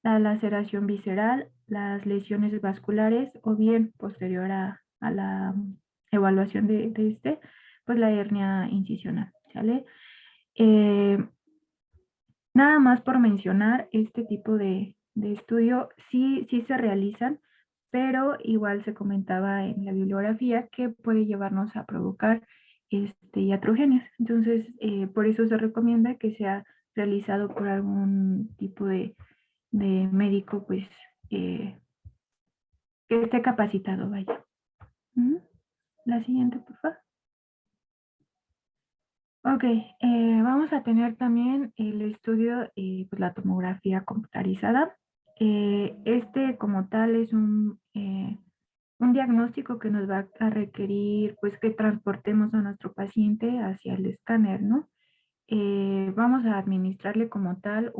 la laceración visceral, las lesiones vasculares o bien posterior a la evaluación de pues la hernia incisional, ¿sale? Nada más por mencionar, este tipo de estudio sí se realizan, pero igual se comentaba en la bibliografía que puede llevarnos a provocar iatrogenias. Entonces, por eso se recomienda que sea realizado por algún tipo de médico, pues, que esté capacitado, vaya. La siguiente, por favor. Ok, vamos a tener también el estudio, pues la tomografía computarizada. Como tal es un diagnóstico que nos va a requerir pues que transportemos a nuestro paciente hacia el escáner, ¿no? Vamos a administrarle como tal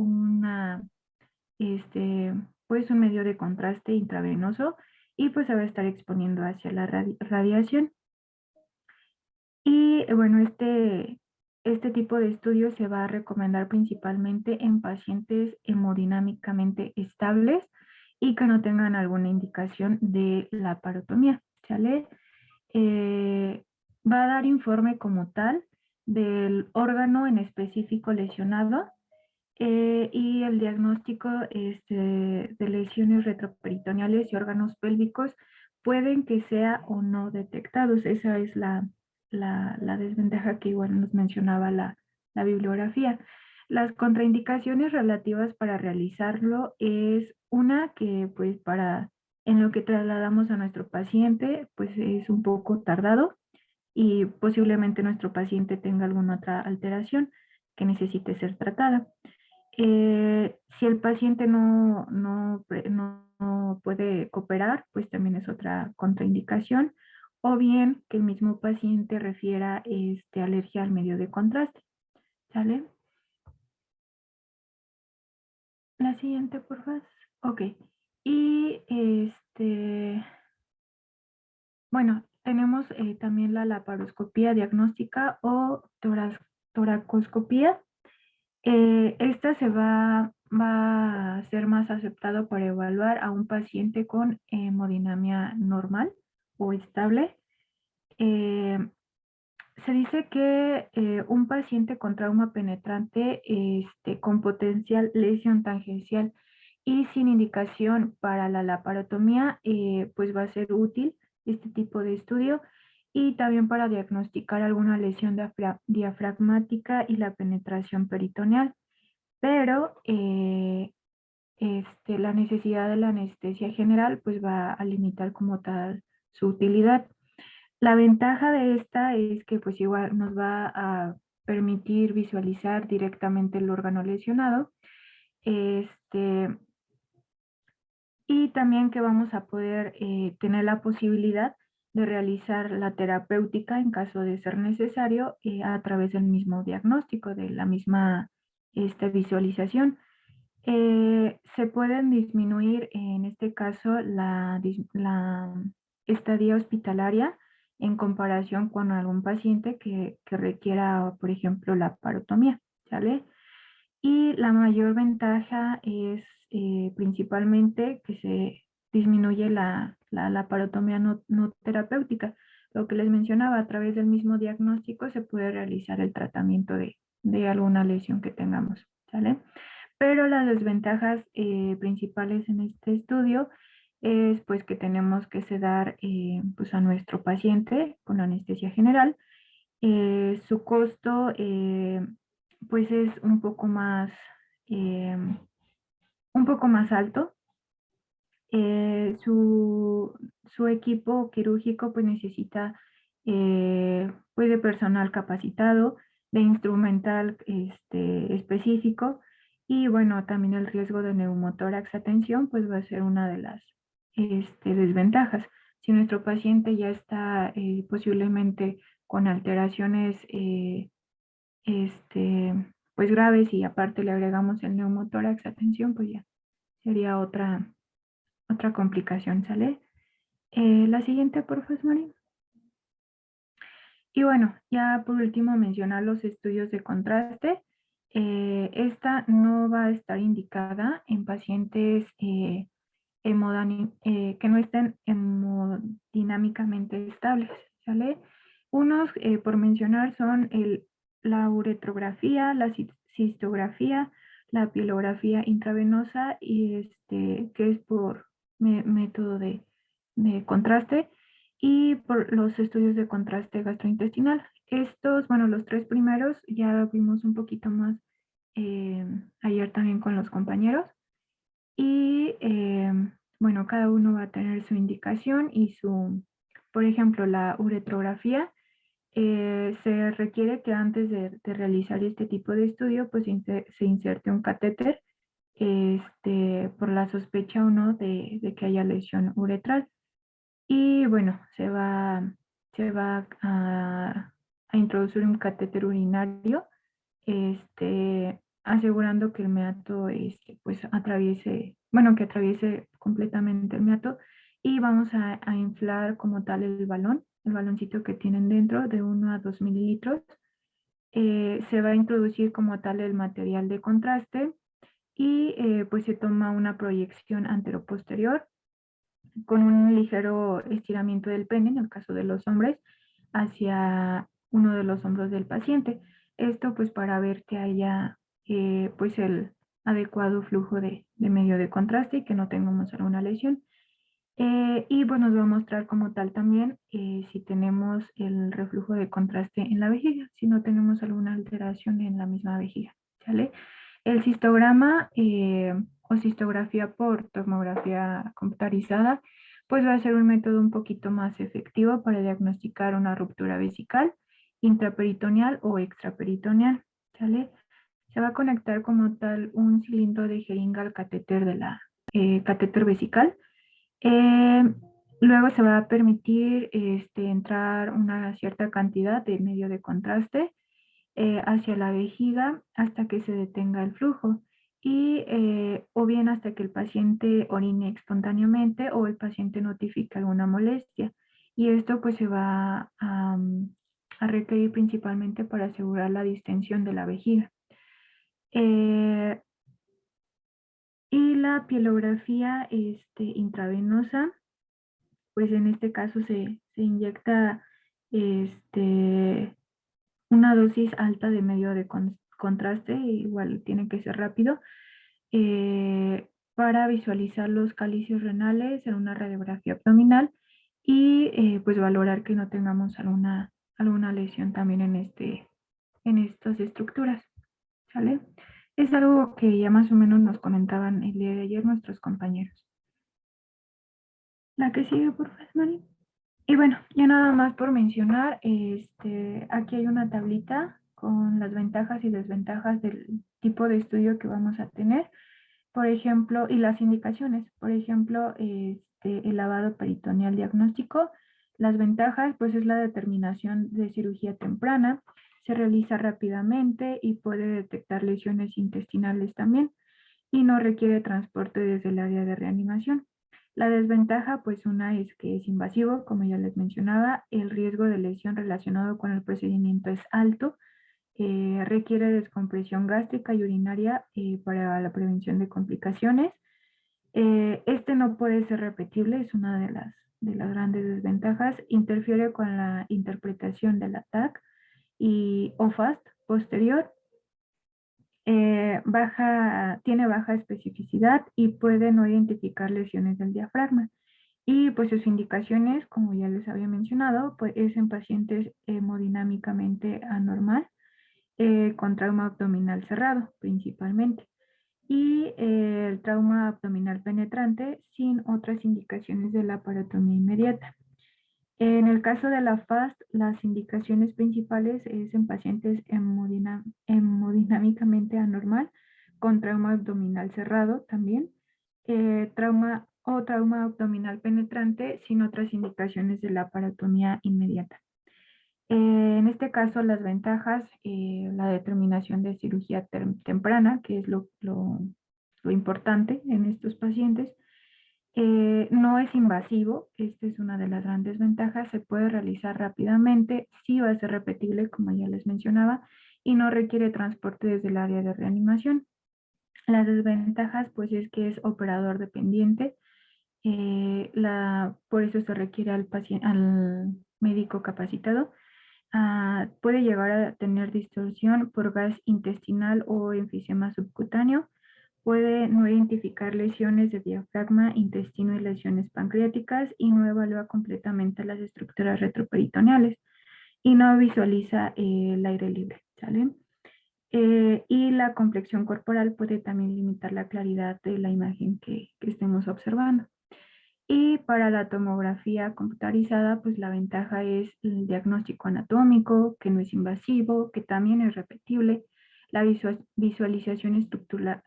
pues un medio de contraste intravenoso y pues se va a estar exponiendo hacia la radiación. Y bueno, este tipo de estudio se va a recomendar principalmente en pacientes hemodinámicamente estables y que no tengan alguna indicación de laparotomía, ¿sale? Va a dar informe como tal del órgano en específico lesionado y el diagnóstico de lesiones retroperitoneales y órganos pélvicos pueden que sea o no detectados. Esa es la desventaja que igual nos mencionaba la bibliografía. Las contraindicaciones relativas para realizarlo es una que pues en lo que trasladamos a nuestro paciente pues es un poco tardado y posiblemente nuestro paciente tenga alguna otra alteración que necesite ser tratada. Si el paciente no puede cooperar, pues también es otra contraindicación, o bien que el mismo paciente refiera alergia al medio de contraste. ¿Sale? La siguiente, por favor. Ok. Y bueno, tenemos también la laparoscopía diagnóstica o toracoscopía. Esta va a ser más aceptado para evaluar a un paciente con hemodinamia normal o estable. Se dice que un paciente con trauma penetrante con potencial lesión tangencial y sin indicación para la laparotomía, pues va a ser útil este tipo de estudio y también para diagnosticar alguna lesión diafragmática y la penetración peritoneal. Pero la necesidad de la anestesia general pues va a limitar como tal su utilidad. La ventaja de esta es que pues igual nos va a permitir visualizar directamente el órgano lesionado. Y también que vamos a poder tener la posibilidad de realizar la terapéutica en caso de ser necesario a través del mismo diagnóstico, de la misma visualización. Se pueden disminuir en este caso la estadía hospitalaria en comparación con algún paciente que requiera, por ejemplo, la parotomía, ¿sale? Y la mayor ventaja es principalmente que se disminuye la laparotomía no terapéutica. Lo que les mencionaba, a través del mismo diagnóstico se puede realizar el tratamiento de alguna lesión que tengamos, ¿sale? Pero las desventajas principales en este estudio es pues que tenemos que sedar pues a nuestro paciente con anestesia general. Su costo pues es un poco más alto. Su equipo quirúrgico pues necesita pues de personal capacitado, de instrumental específico y bueno, también el riesgo de neumotórax a tensión pues va a ser una de las desventajas. Si nuestro paciente ya está posiblemente con alteraciones pues graves y aparte le agregamos el neumotórax a tensión, pues ya sería otra complicación, ¿sale? La siguiente, por favor, Mari. Y bueno, ya por último mencionar los estudios de contraste. Esta no va a estar indicada en pacientes que no estén hemodinámicamente estables, ¿sale? Unos, por mencionar, son la uretrografía, la cistografía, la pielografía intravenosa y que es por método de contraste y por los estudios de contraste gastrointestinal. Estos, bueno, los tres primeros ya vimos un poquito más ayer también con los compañeros y bueno, cada uno va a tener su indicación y por ejemplo, la uretrografía se requiere que antes de realizar este tipo de estudio, pues se inserte un catéter por la sospecha o no de que haya lesión uretral. Y bueno, se va a introducir un catéter urinario, asegurando que el meato pues que atraviese completamente el meato y vamos a inflar como tal el baloncito que tienen dentro de 1 a 2 mililitros. Se va a introducir como tal el material de contraste y pues se toma una proyección anteroposterior con un ligero estiramiento del pene, en el caso de los hombres, hacia uno de los hombros del paciente. Esto pues para ver que haya pues el adecuado flujo de medio de contraste y que no tengamos alguna lesión. Y bueno, nos va a mostrar como tal también si tenemos el reflujo de contraste en la vejiga, si no tenemos alguna alteración en la misma vejiga, ¿sale? El cistograma o cistografía por tomografía computarizada, pues va a ser un método un poquito más efectivo para diagnosticar una ruptura vesical, intraperitoneal o extraperitoneal, ¿sale? Se va a conectar como tal un cilindro de jeringa al catéter catéter vesical. Luego se va a permitir entrar una cierta cantidad de medio de contraste hacia la vejiga hasta que se detenga el flujo y o bien hasta que el paciente orine espontáneamente o el paciente notifique alguna molestia. y esto pues se va a requerir principalmente para asegurar la distensión de la vejiga. Y la pielografía intravenosa, pues en este caso se inyecta una dosis alta de medio de contraste, igual tiene que ser rápido, para visualizar los calicios renales en una radiografía abdominal y pues valorar que no tengamos alguna lesión también en estas estructuras, ¿sale? Es algo que ya más o menos nos comentaban el día de ayer nuestros compañeros. La que sigue, por favor, Mari. Y bueno, ya nada más por mencionar, aquí hay una tablita con las ventajas y desventajas del tipo de estudio que vamos a tener, por ejemplo, y las indicaciones, por ejemplo, el lavado peritoneal diagnóstico. Las ventajas, pues es la determinación de cirugía temprana, se realiza rápidamente y puede detectar lesiones intestinales también, y no requiere transporte desde el área de reanimación. La desventaja, pues una es que es invasivo, como ya les mencionaba, el riesgo de lesión relacionado con el procedimiento es alto, requiere descompresión gástrica y urinaria para la prevención de complicaciones. No puede ser repetible, es una de las grandes desventajas, interfiere con la interpretación del ATAC o FAST posterior. Tiene baja especificidad y puede no identificar lesiones del diafragma. Y pues sus indicaciones, como ya les había mencionado, pues es en pacientes hemodinámicamente anormal, con trauma abdominal cerrado principalmente. Y el trauma abdominal penetrante sin otras indicaciones de la laparotomía inmediata. En el caso de la FAST, las indicaciones principales es en pacientes hemodinámicamente anormal, con trauma abdominal cerrado también, trauma abdominal penetrante sin otras indicaciones de la laparotomía inmediata. En este caso, las ventajas, la determinación de cirugía temprana, que es lo importante en estos pacientes. No es invasivo, esta es una de las grandes ventajas, se puede realizar rápidamente, sí va a ser repetible, como ya les mencionaba, y no requiere transporte desde el área de reanimación. Las desventajas, pues es que es operador dependiente, por eso se requiere al médico capacitado. Puede llegar a tener distorsión por gas intestinal o enfisema subcutáneo. Puede no identificar lesiones de diafragma, intestino y lesiones pancreáticas y no evalúa completamente las estructuras retroperitoneales y no visualiza el aire libre, ¿sale? Y la complexión corporal puede también limitar la claridad de la imagen que estemos observando. Y para la tomografía computarizada, pues la ventaja es el diagnóstico anatómico, que no es invasivo, que también es repetible, la visualización estructural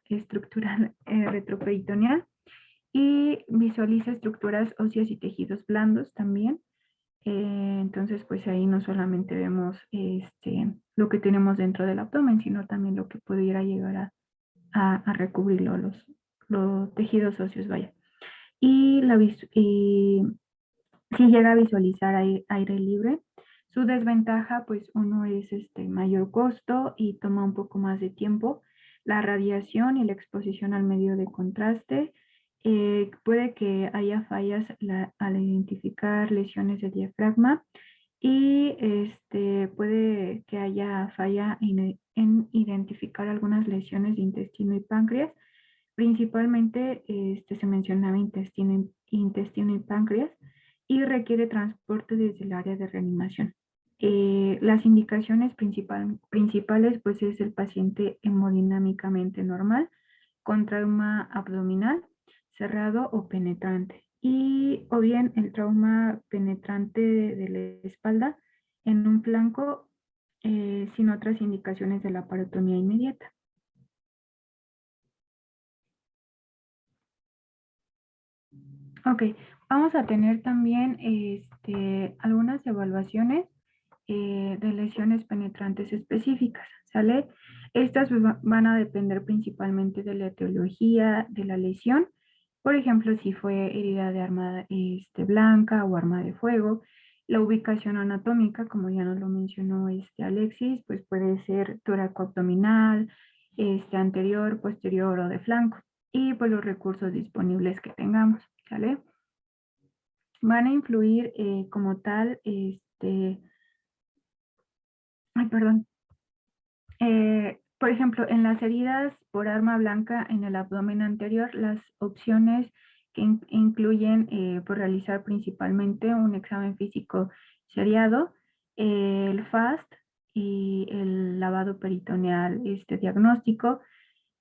retroperitoneal y visualiza estructuras óseas y tejidos blandos también. Entonces, pues ahí no solamente vemos lo que tenemos dentro del abdomen, sino también lo que pudiera llegar a recubrirlo, los tejidos óseos, vaya. Y si llega a visualizar aire libre. Su desventaja, pues uno es mayor costo y toma un poco más de tiempo. La radiación y la exposición al medio de contraste. Puede que haya fallas al identificar lesiones de diafragma y puede que haya falla en identificar algunas lesiones de intestino y páncreas. Principalmente se mencionaba intestino y páncreas y requiere transporte desde el área de reanimación. Las indicaciones principales pues es el paciente hemodinámicamente normal con trauma abdominal cerrado o penetrante o bien el trauma penetrante de la espalda en un flanco sin otras indicaciones de la laparotomía inmediata. Ok, vamos a tener también algunas evaluaciones de lesiones penetrantes específicas, ¿sale? Estas van a depender principalmente de la etiología de la lesión. Por ejemplo, si fue herida de arma blanca o arma de fuego, La ubicación anatómica, como ya nos lo mencionó Alexis, pues puede ser toracoabdominal, anterior, posterior o de flanco. Y pues los recursos disponibles que tengamos, ¿sale? Van a influir como tal, por ejemplo, en las heridas por arma blanca en el abdomen anterior, las opciones que incluyen por realizar principalmente un examen físico seriado, el FAST y el lavado peritoneal diagnóstico,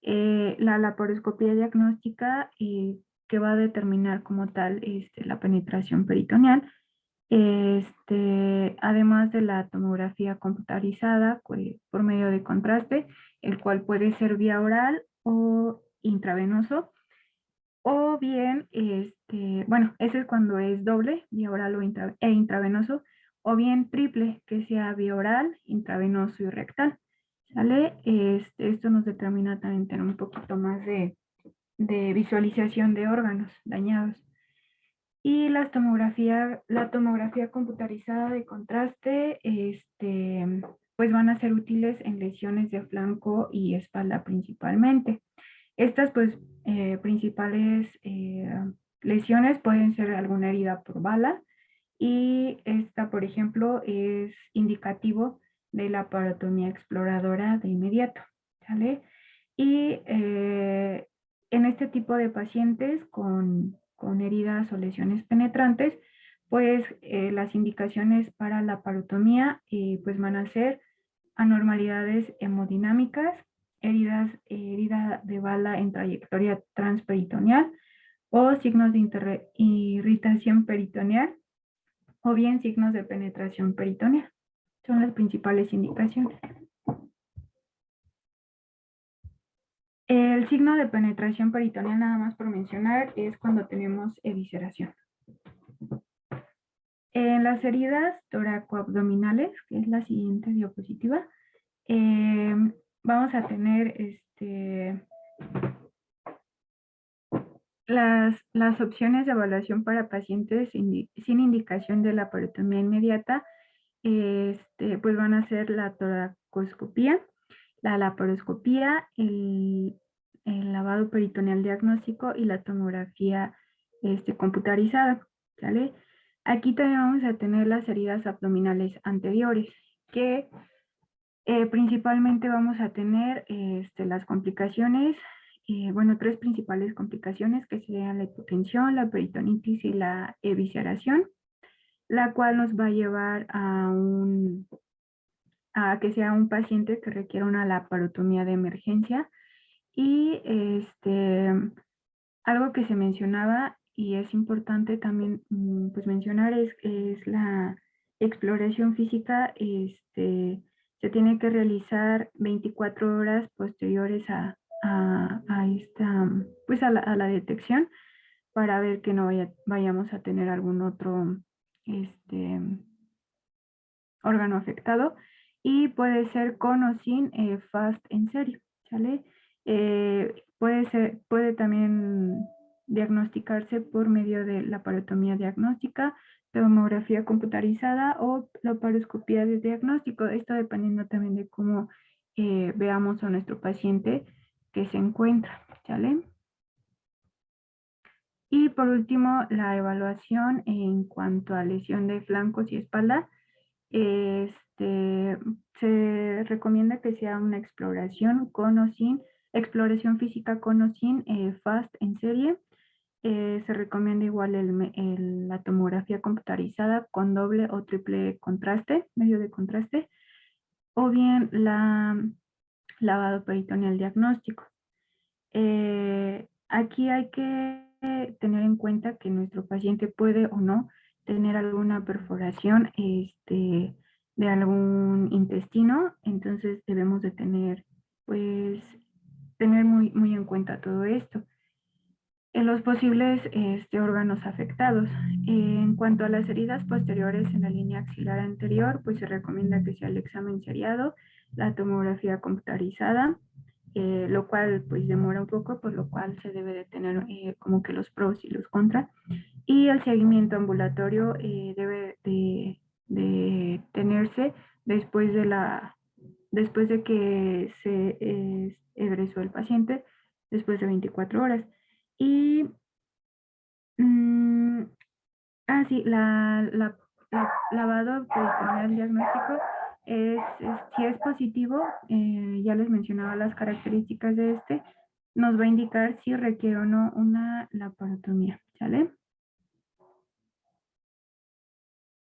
la laparoscopía diagnóstica que va a determinar como tal la penetración peritoneal, además de la tomografía computarizada por medio de contraste, el cual puede ser vía oral o intravenoso, o bien, bueno, ese es cuando es doble, vía oral o intravenoso, o bien triple, que sea vía oral, intravenoso y rectal, ¿sale? Esto nos determina también tener un poquito más de visualización de órganos dañados. Y la tomografía computarizada de contraste, pues van a ser útiles en lesiones de flanco y espalda principalmente. Estas pues principales lesiones pueden ser alguna herida por bala, y esta, por ejemplo, es indicativo de la parotomía exploradora de inmediato, ¿sale? Y en este tipo de pacientes con heridas o lesiones penetrantes, pues las indicaciones para la parotomía pues van a ser anormalidades hemodinámicas, herida de bala en trayectoria transperitoneal o signos de irritación peritoneal o bien signos de penetración peritoneal. Son las principales indicaciones. El signo de penetración peritoneal, nada más por mencionar, es cuando tenemos evisceración. En las heridas toracoabdominales, que es la siguiente diapositiva, vamos a tener las opciones de evaluación para pacientes sin indicación de la parotomía inmediata, pues van a ser la toracoscopía, la laparoscopía, el lavado peritoneal diagnóstico y la tomografía computarizada, ¿sale? Aquí también vamos a tener las heridas abdominales anteriores, que principalmente vamos a tener las complicaciones, bueno, tres principales complicaciones que serían la hipotensión, la peritonitis y la evisceración, la cual nos va a llevar a que sea un paciente que requiera una laparotomía de emergencia. Y algo que se mencionaba y es importante también pues mencionar es la exploración física. Se tiene que realizar 24 horas posteriores a la detección, para ver que no vayamos a tener algún otro órgano afectado, y puede ser con o sin FAST en serio, ¿sale? Puede también diagnosticarse por medio de la parotomía diagnóstica, tomografía computarizada o laparoscopía de diagnóstico. Esto dependiendo también de cómo veamos a nuestro paciente que se encuentra, ¿sale? Y por último, la evaluación en cuanto a lesión de flancos y espalda. Se recomienda que sea una exploración con o sin, exploración física con o sin FAST en serie. Se recomienda igual la tomografía computarizada con doble o triple contraste, medio de contraste, o bien lavado peritoneal diagnóstico. Aquí hay que tener en cuenta que nuestro paciente puede o no tener alguna perforación de algún intestino, entonces debemos de tener muy en cuenta todo esto. En los posibles órganos afectados. En cuanto a las heridas posteriores en la línea axilar anterior, pues se recomienda que sea el examen seriado, la tomografía computarizada, lo cual pues demora un poco, por lo cual se debe de tener como que los pros y los contras. Y el seguimiento ambulatorio debe de tenerse después de que se egresó el paciente, después de 24 horas. Y sí, lavado peritoneal diagnóstico si es positivo, ya les mencionaba las características de este, nos va a indicar si requiere o no una laparotomía, ¿sale?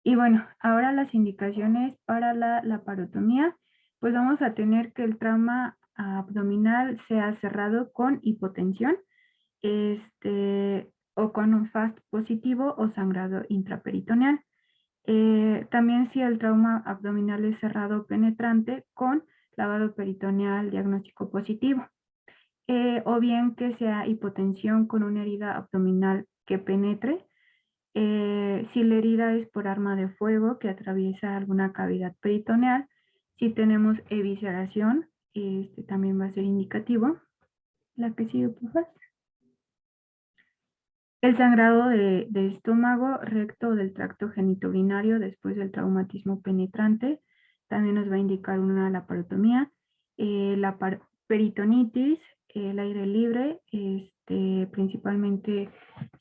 Y bueno, ahora las indicaciones para la laparotomía, pues vamos a tener que el trauma abdominal sea cerrado con hipotensión, o con un FAST positivo o sangrado intraperitoneal. También si el trauma abdominal es cerrado penetrante con lavado peritoneal diagnóstico positivo. O bien que sea hipotensión con una herida abdominal que penetre. Si la herida es por arma de fuego que atraviesa alguna cavidad peritoneal. Si tenemos evisceración, también va a ser indicativo. La que sigue, por favor. El sangrado de estómago, recto o del tracto genitourinario después del traumatismo penetrante también nos va a indicar una laparotomía. La peritonitis, el aire libre, principalmente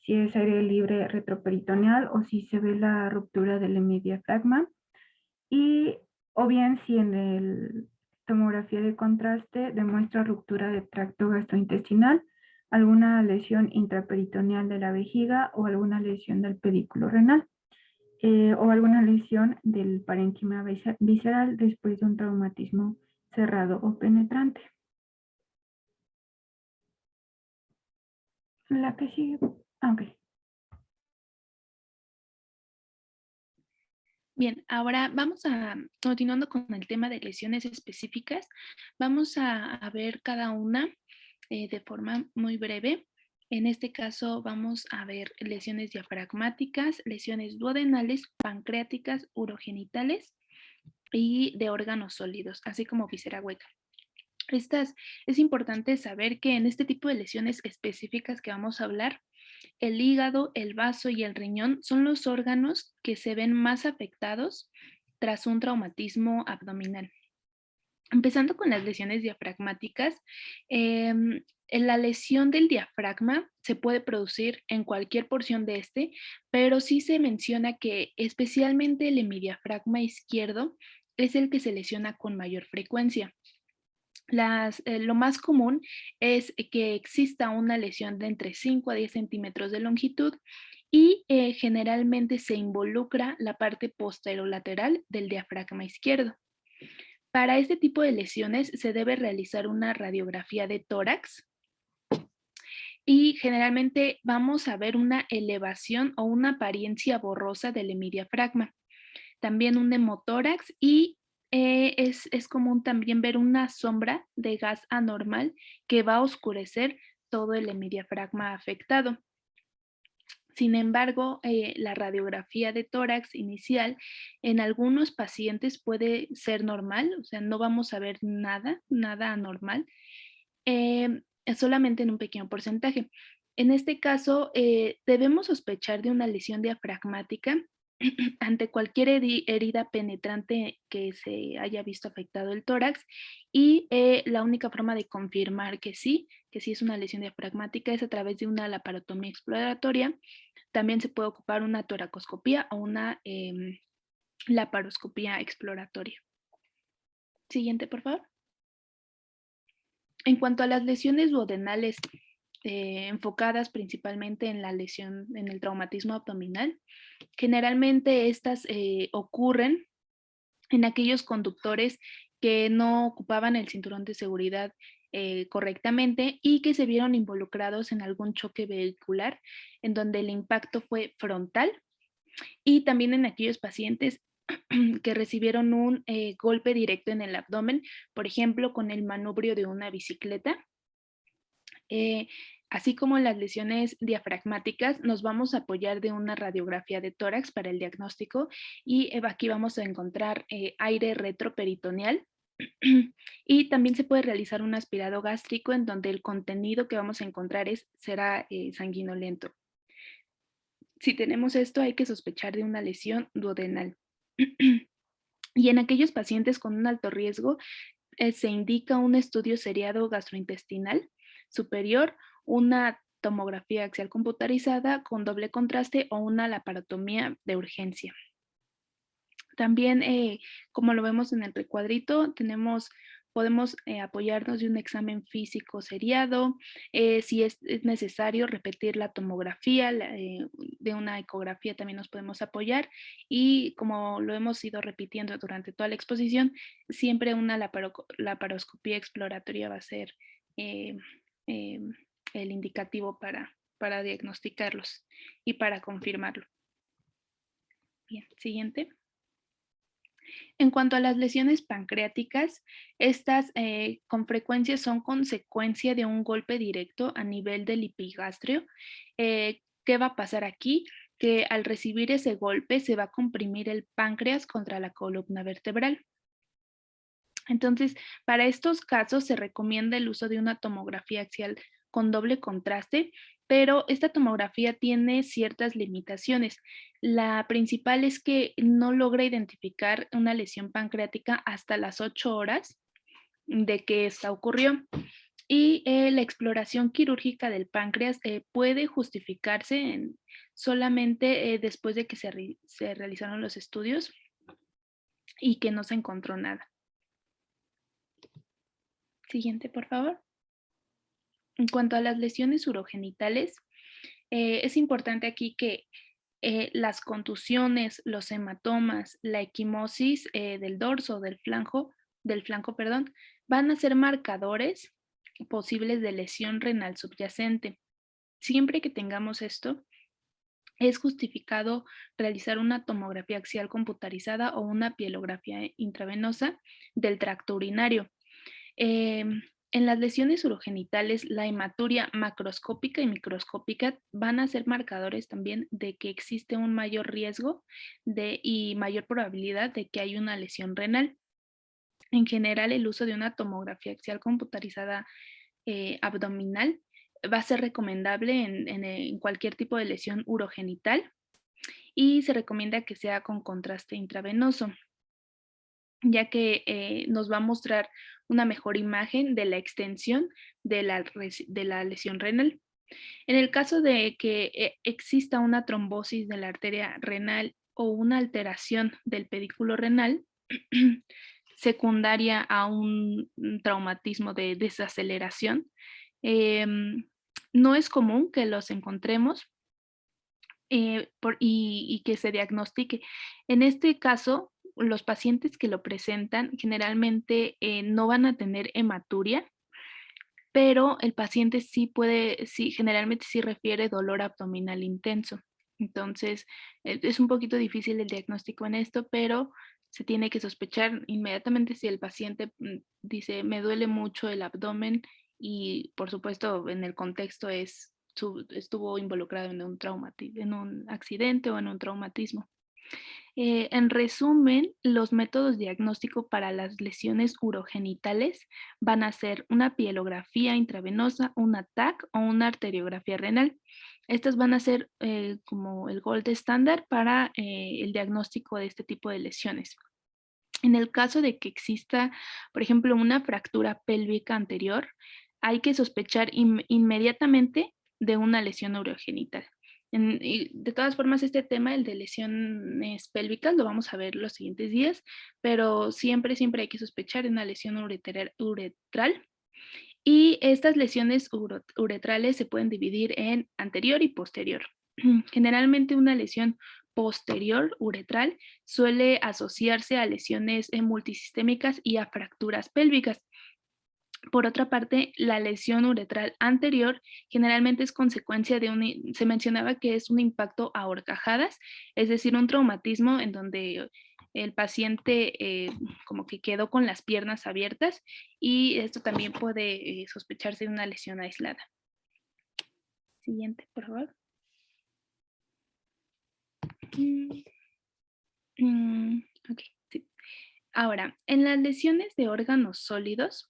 si es aire libre retroperitoneal o si se ve la ruptura del hemidiafragma. Y o bien si en el tomografía de contraste demuestra ruptura del tracto gastrointestinal, alguna lesión intraperitoneal de la vejiga o alguna lesión del pedículo renal, o alguna lesión del parénquima visceral después de un traumatismo cerrado o penetrante. La que sigue. Ok.
Bien, ahora vamos a, continuando con el tema de lesiones específicas, vamos a ver cada una de forma muy breve. En este caso vamos a ver lesiones diafragmáticas, lesiones duodenales, pancreáticas, urogenitales y de órganos sólidos, así como víscera hueca. Es importante saber que en este tipo de lesiones específicas que vamos a hablar, el hígado, el vaso y el riñón son los órganos que se ven más afectados tras un traumatismo abdominal. Empezando con las lesiones diafragmáticas, la lesión del diafragma se puede producir en cualquier porción de este, pero sí se menciona que especialmente el hemidiafragma izquierdo es el que se lesiona con mayor frecuencia. Lo más común es que exista una lesión de entre 5 a 10 centímetros de longitud y generalmente se involucra la parte posterolateral del diafragma izquierdo. Para este tipo de lesiones se debe realizar una radiografía de tórax y generalmente vamos a ver una elevación o una apariencia borrosa del hemidiafragma. También un hemotórax y es común también ver una sombra de gas anormal que va a oscurecer todo el hemidiafragma afectado. Sin embargo, la radiografía de tórax inicial en algunos pacientes puede ser normal, o sea, no vamos a ver nada anormal, solamente en un pequeño porcentaje. En este caso, debemos sospechar de una lesión diafragmática ante cualquier herida penetrante que se haya visto afectado el tórax y la única forma de confirmar que sí es una lesión diafragmática es a través de una laparotomía exploratoria. También se puede ocupar una toracoscopía o una laparoscopía exploratoria. Siguiente, por favor. En cuanto a las lesiones duodenales, enfocadas principalmente en la lesión, en el traumatismo abdominal, generalmente estas ocurren en aquellos conductores que no ocupaban el cinturón de seguridad correctamente y que se vieron involucrados en algún choque vehicular en donde el impacto fue frontal, y también en aquellos pacientes que recibieron un golpe directo en el abdomen, por ejemplo, con el manubrio de una bicicleta. Así como las lesiones diafragmáticas, nos vamos a apoyar de una radiografía de tórax para el diagnóstico y aquí vamos a encontrar aire retroperitoneal y también se puede realizar un aspirado gástrico en donde el contenido que vamos a encontrar será sanguinolento. Si tenemos esto, hay que sospechar de una lesión duodenal. Y en aquellos pacientes con un alto riesgo, se indica un estudio seriado gastrointestinal superior, una tomografía axial computarizada con doble contraste o una laparotomía de urgencia. También, como lo vemos en el recuadrito, podemos apoyarnos de un examen físico seriado, si es necesario repetir la tomografía, de una ecografía también nos podemos apoyar, y como lo hemos ido repitiendo durante toda la exposición, siempre una laparoscopía exploratoria va a ser eh, eh, el indicativo para diagnosticarlos y para confirmarlo. Bien, siguiente. En cuanto a las lesiones pancreáticas, estas con frecuencia son consecuencia de un golpe directo a nivel del epigastrio. ¿Qué va a pasar aquí? Que al recibir ese golpe se va a comprimir el páncreas contra la columna vertebral. Entonces, para estos casos se recomienda el uso de una tomografía axial con doble contraste, pero esta tomografía tiene ciertas limitaciones. La principal es que no logra identificar una lesión pancreática hasta las 8 horas de que esta ocurrió. Y la exploración quirúrgica del páncreas puede justificarse solamente después de que se realizaron los estudios y que no se encontró nada. Siguiente, por favor. En cuanto a las lesiones urogenitales, es importante aquí que las contusiones, los hematomas, la equimosis del dorso, del flanco, perdón, van a ser marcadores posibles de lesión renal subyacente. Siempre que tengamos esto, es justificado realizar una tomografía axial computarizada o una pielografía intravenosa del tracto urinario. En las lesiones urogenitales, la hematuria macroscópica y microscópica van a ser marcadores también de que existe un mayor riesgo y mayor probabilidad de que haya una lesión renal. En general, el uso de una tomografía axial computarizada abdominal va a ser recomendable en cualquier tipo de lesión urogenital y se recomienda que sea con contraste intravenoso, ya que nos va a mostrar una mejor imagen de la extensión de la lesión renal. En el caso de que exista una trombosis de la arteria renal o una alteración del pedículo renal secundaria a un traumatismo de desaceleración, no es común que los encontremos y que se diagnostique. En este caso, los pacientes que lo presentan generalmente no van a tener hematuria, pero el paciente generalmente sí refiere dolor abdominal intenso. Entonces, es un poquito difícil el diagnóstico en esto, pero se tiene que sospechar inmediatamente si el paciente dice, me duele mucho el abdomen y por supuesto en el contexto estuvo involucrado en en un accidente o en un traumatismo. En resumen, los métodos diagnósticos para las lesiones urogenitales van a ser una pielografía intravenosa, una TAC o una arteriografía renal. Estas van a ser como el gold estándar para el diagnóstico de este tipo de lesiones. En el caso de que exista, por ejemplo, una fractura pélvica anterior, hay que sospechar inmediatamente de una lesión urogenital. Y de todas formas, este tema, el de lesiones pélvicas, lo vamos a ver los siguientes días, pero siempre hay que sospechar de una lesión uretral. Y estas lesiones uretrales se pueden dividir en anterior y posterior. Generalmente una lesión posterior uretral suele asociarse a lesiones multisistémicas y a fracturas pélvicas. Por otra parte, la lesión uretral anterior generalmente es consecuencia se mencionaba que es un impacto a horcajadas, es decir, un traumatismo en donde el paciente como que quedó con las piernas abiertas y esto también puede sospecharse de una lesión aislada. Siguiente, por favor. Ok, sí. Ahora, en las lesiones de órganos sólidos,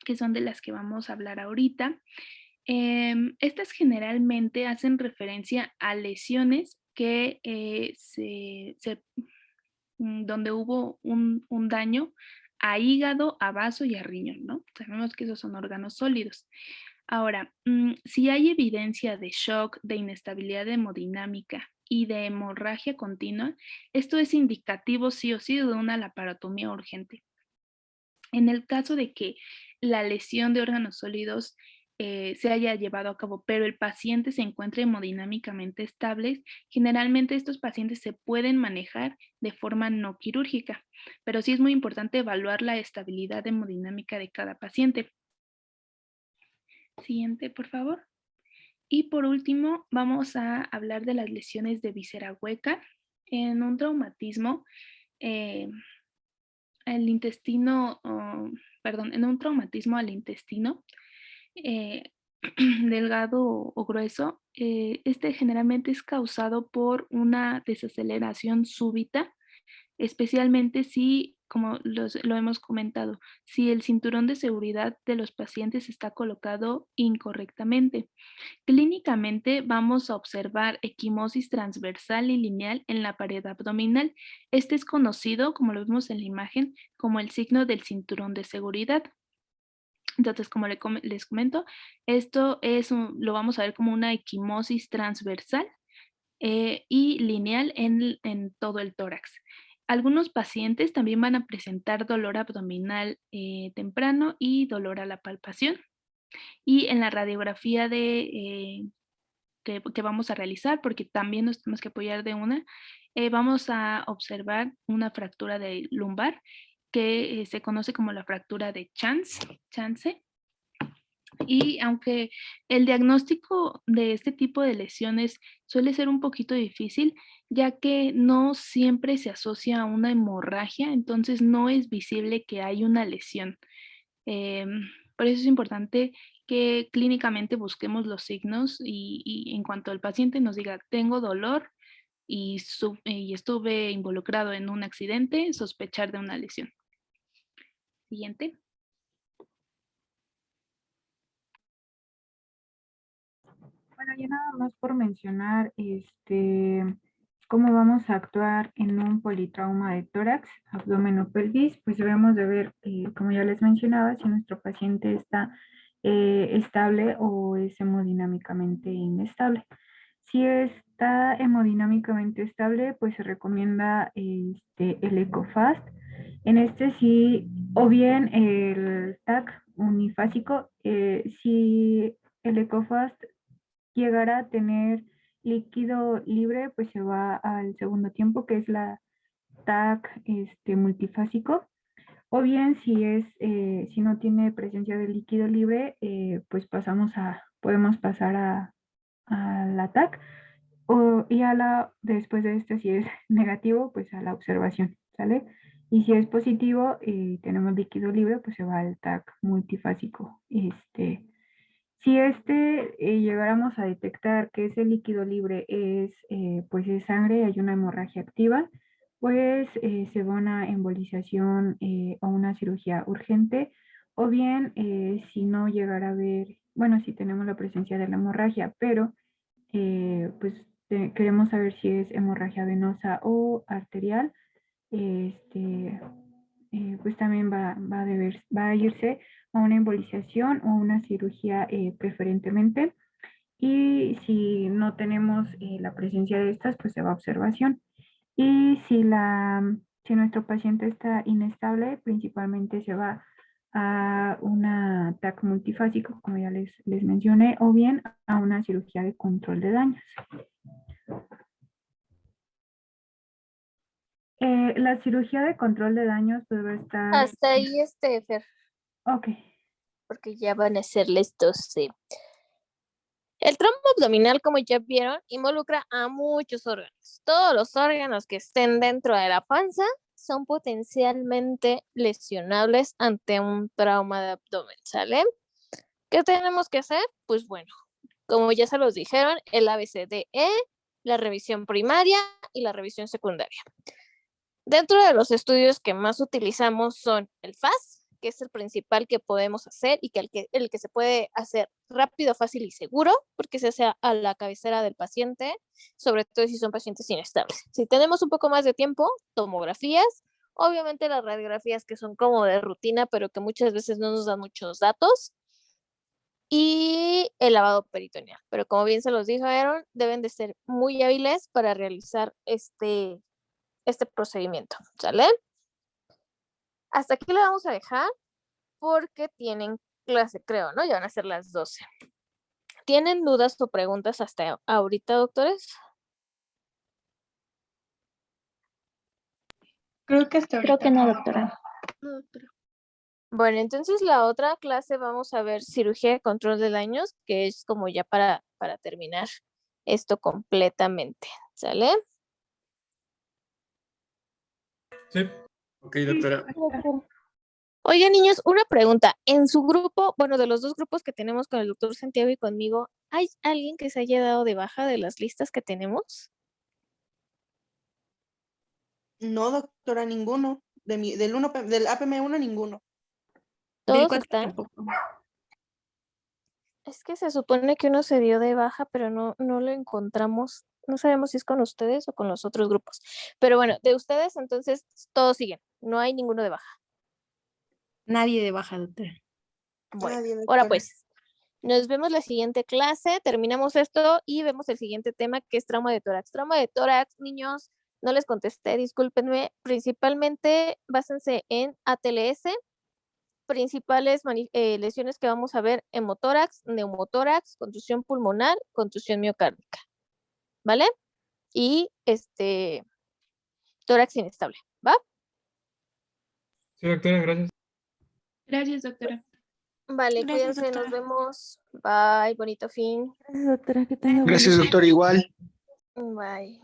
que son de las que vamos a hablar ahorita, Estas generalmente hacen referencia a lesiones que donde hubo un daño a hígado, a vaso y a riñón, ¿no? Sabemos que esos son órganos sólidos. Ahora, si hay evidencia de shock, de inestabilidad hemodinámica y de hemorragia continua, esto es indicativo sí o sí de una laparotomía urgente. En el caso de que la lesión de órganos sólidos se haya llevado a cabo, pero el paciente se encuentre hemodinámicamente estable, generalmente estos pacientes se pueden manejar de forma no quirúrgica, pero sí es muy importante evaluar la estabilidad hemodinámica de cada paciente. Siguiente, por favor. Y por último, vamos a hablar de las lesiones de víscera hueca. En un traumatismo, el intestino, en un traumatismo al intestino, delgado o grueso, este generalmente es causado por una desaceleración súbita, especialmente si, como lo hemos comentado, si el cinturón de seguridad de los pacientes está colocado incorrectamente. Clínicamente vamos a observar equimosis transversal y lineal en la pared abdominal. Este es conocido, como lo vemos en la imagen, como el signo del cinturón de seguridad. Entonces, como les comento, esto lo vamos a ver como una equimosis transversal y lineal en todo el tórax. Algunos pacientes también van a presentar dolor abdominal temprano y dolor a la palpación. Y en la radiografía que vamos a realizar, porque también nos tenemos que apoyar de una, vamos a observar una fractura de lumbar que se conoce como la fractura de Chance. Y aunque el diagnóstico de este tipo de lesiones suele ser un poquito difícil, ya que no siempre se asocia a una hemorragia, entonces no es visible que hay una lesión. Por eso es importante que clínicamente busquemos los signos y en cuanto el paciente nos diga, tengo dolor y estuve involucrado en un accidente, sospechar de una lesión. Siguiente.
Bueno, ya nada más por mencionar cómo vamos a actuar en un politrauma de tórax, abdomen o pelvis, pues debemos de ver, como ya les mencionaba, si nuestro paciente está estable o es hemodinámicamente inestable. Si está hemodinámicamente estable, pues se recomienda el EcoFast. En este sí, o bien el TAC unifásico, si el EcoFast llegara a tener líquido libre, pues se va al segundo tiempo, que es la TAC multifásico. O bien si no tiene presencia de líquido libre, pues podemos pasar a la TAC. Después de esto, si es negativo, pues a la observación, ¿sale? Y si es positivo y tenemos líquido libre, pues se va al TAC multifásico. Si llegáramos a detectar que ese líquido libre pues es sangre y hay una hemorragia activa, pues se va a una embolización o una cirugía urgente, o bien si no llegara a haber, bueno, si tenemos la presencia de la hemorragia, pero pues queremos saber si es hemorragia venosa o arterial, pues también va a irse a una embolización o una cirugía preferentemente. Y si no tenemos la presencia de estas, pues se va a observación. Y si nuestro paciente está inestable, principalmente se va a una TAC multifásico, como ya les mencioné, o bien a una cirugía de control de daños. La cirugía de control de daños pues va a estar...
Hasta ahí, Fer,
Ok.
porque ya van a ser las 12. El trombo abdominal, como ya vieron, involucra a muchos órganos. Todos los órganos que estén dentro de la panza son potencialmente lesionables ante un trauma de abdomen, ¿sale? ¿Qué tenemos que hacer? Pues bueno, como ya se los dijeron, el ABCDE, la revisión primaria y la revisión secundaria. Dentro de los estudios que más utilizamos son el FAS, que es el principal que podemos hacer y que el que se puede hacer rápido, fácil y seguro, porque se hace a la cabecera del paciente, sobre todo si son pacientes inestables. Si tenemos un poco más de tiempo, tomografías, obviamente las radiografías que son como de rutina, pero que muchas veces no nos dan muchos datos, y el lavado peritoneal. Pero como bien se los dijeron, deben de ser muy hábiles para realizar este procedimiento, ¿sale? Hasta aquí le vamos a dejar porque tienen clase, creo, ¿no? Ya van a ser las 12. ¿Tienen dudas o preguntas hasta ahorita, doctores?
Creo que hasta
Creo
ahorita
que no,
no.
doctora.
Bueno, entonces la otra clase vamos a ver cirugía de control de daños, que es como ya para terminar esto completamente, ¿sale?
Sí. Ok, doctora.
Oye, niños, una pregunta. En su grupo, bueno, de los dos grupos que tenemos con el doctor Santiago y conmigo, ¿hay alguien que se haya dado de baja de las listas que tenemos?
No, doctora, ninguno. Del APM1, ninguno. Del
¿Todos
4
están?
tampoco.
Es que se supone que uno se dio de baja, pero no lo encontramos. No sabemos si es con ustedes o con los otros grupos. Pero bueno, de ustedes, entonces, todos siguen. No hay ninguno de baja.
Nadie de baja, doctora.
Bueno,
Nadie,
ahora
doctora.
pues, nos vemos la siguiente clase, terminamos esto y vemos el siguiente tema que es trauma de tórax. Trauma de tórax, niños, no les contesté, discúlpenme. Principalmente básense en ATLS, principales lesiones que vamos a ver: hemotórax, neumotórax, contusión pulmonar, contusión miocárdica, ¿vale? Y tórax inestable, ¿va?
Sí, doctora, gracias.
Gracias, doctora.
Vale,
Gracias,
cuídense, nos
doctora.
vemos. Bye, bonito fin.
Gracias, doctora, que tenga buen
Gracias,
día.
doctor, igual.
Bye.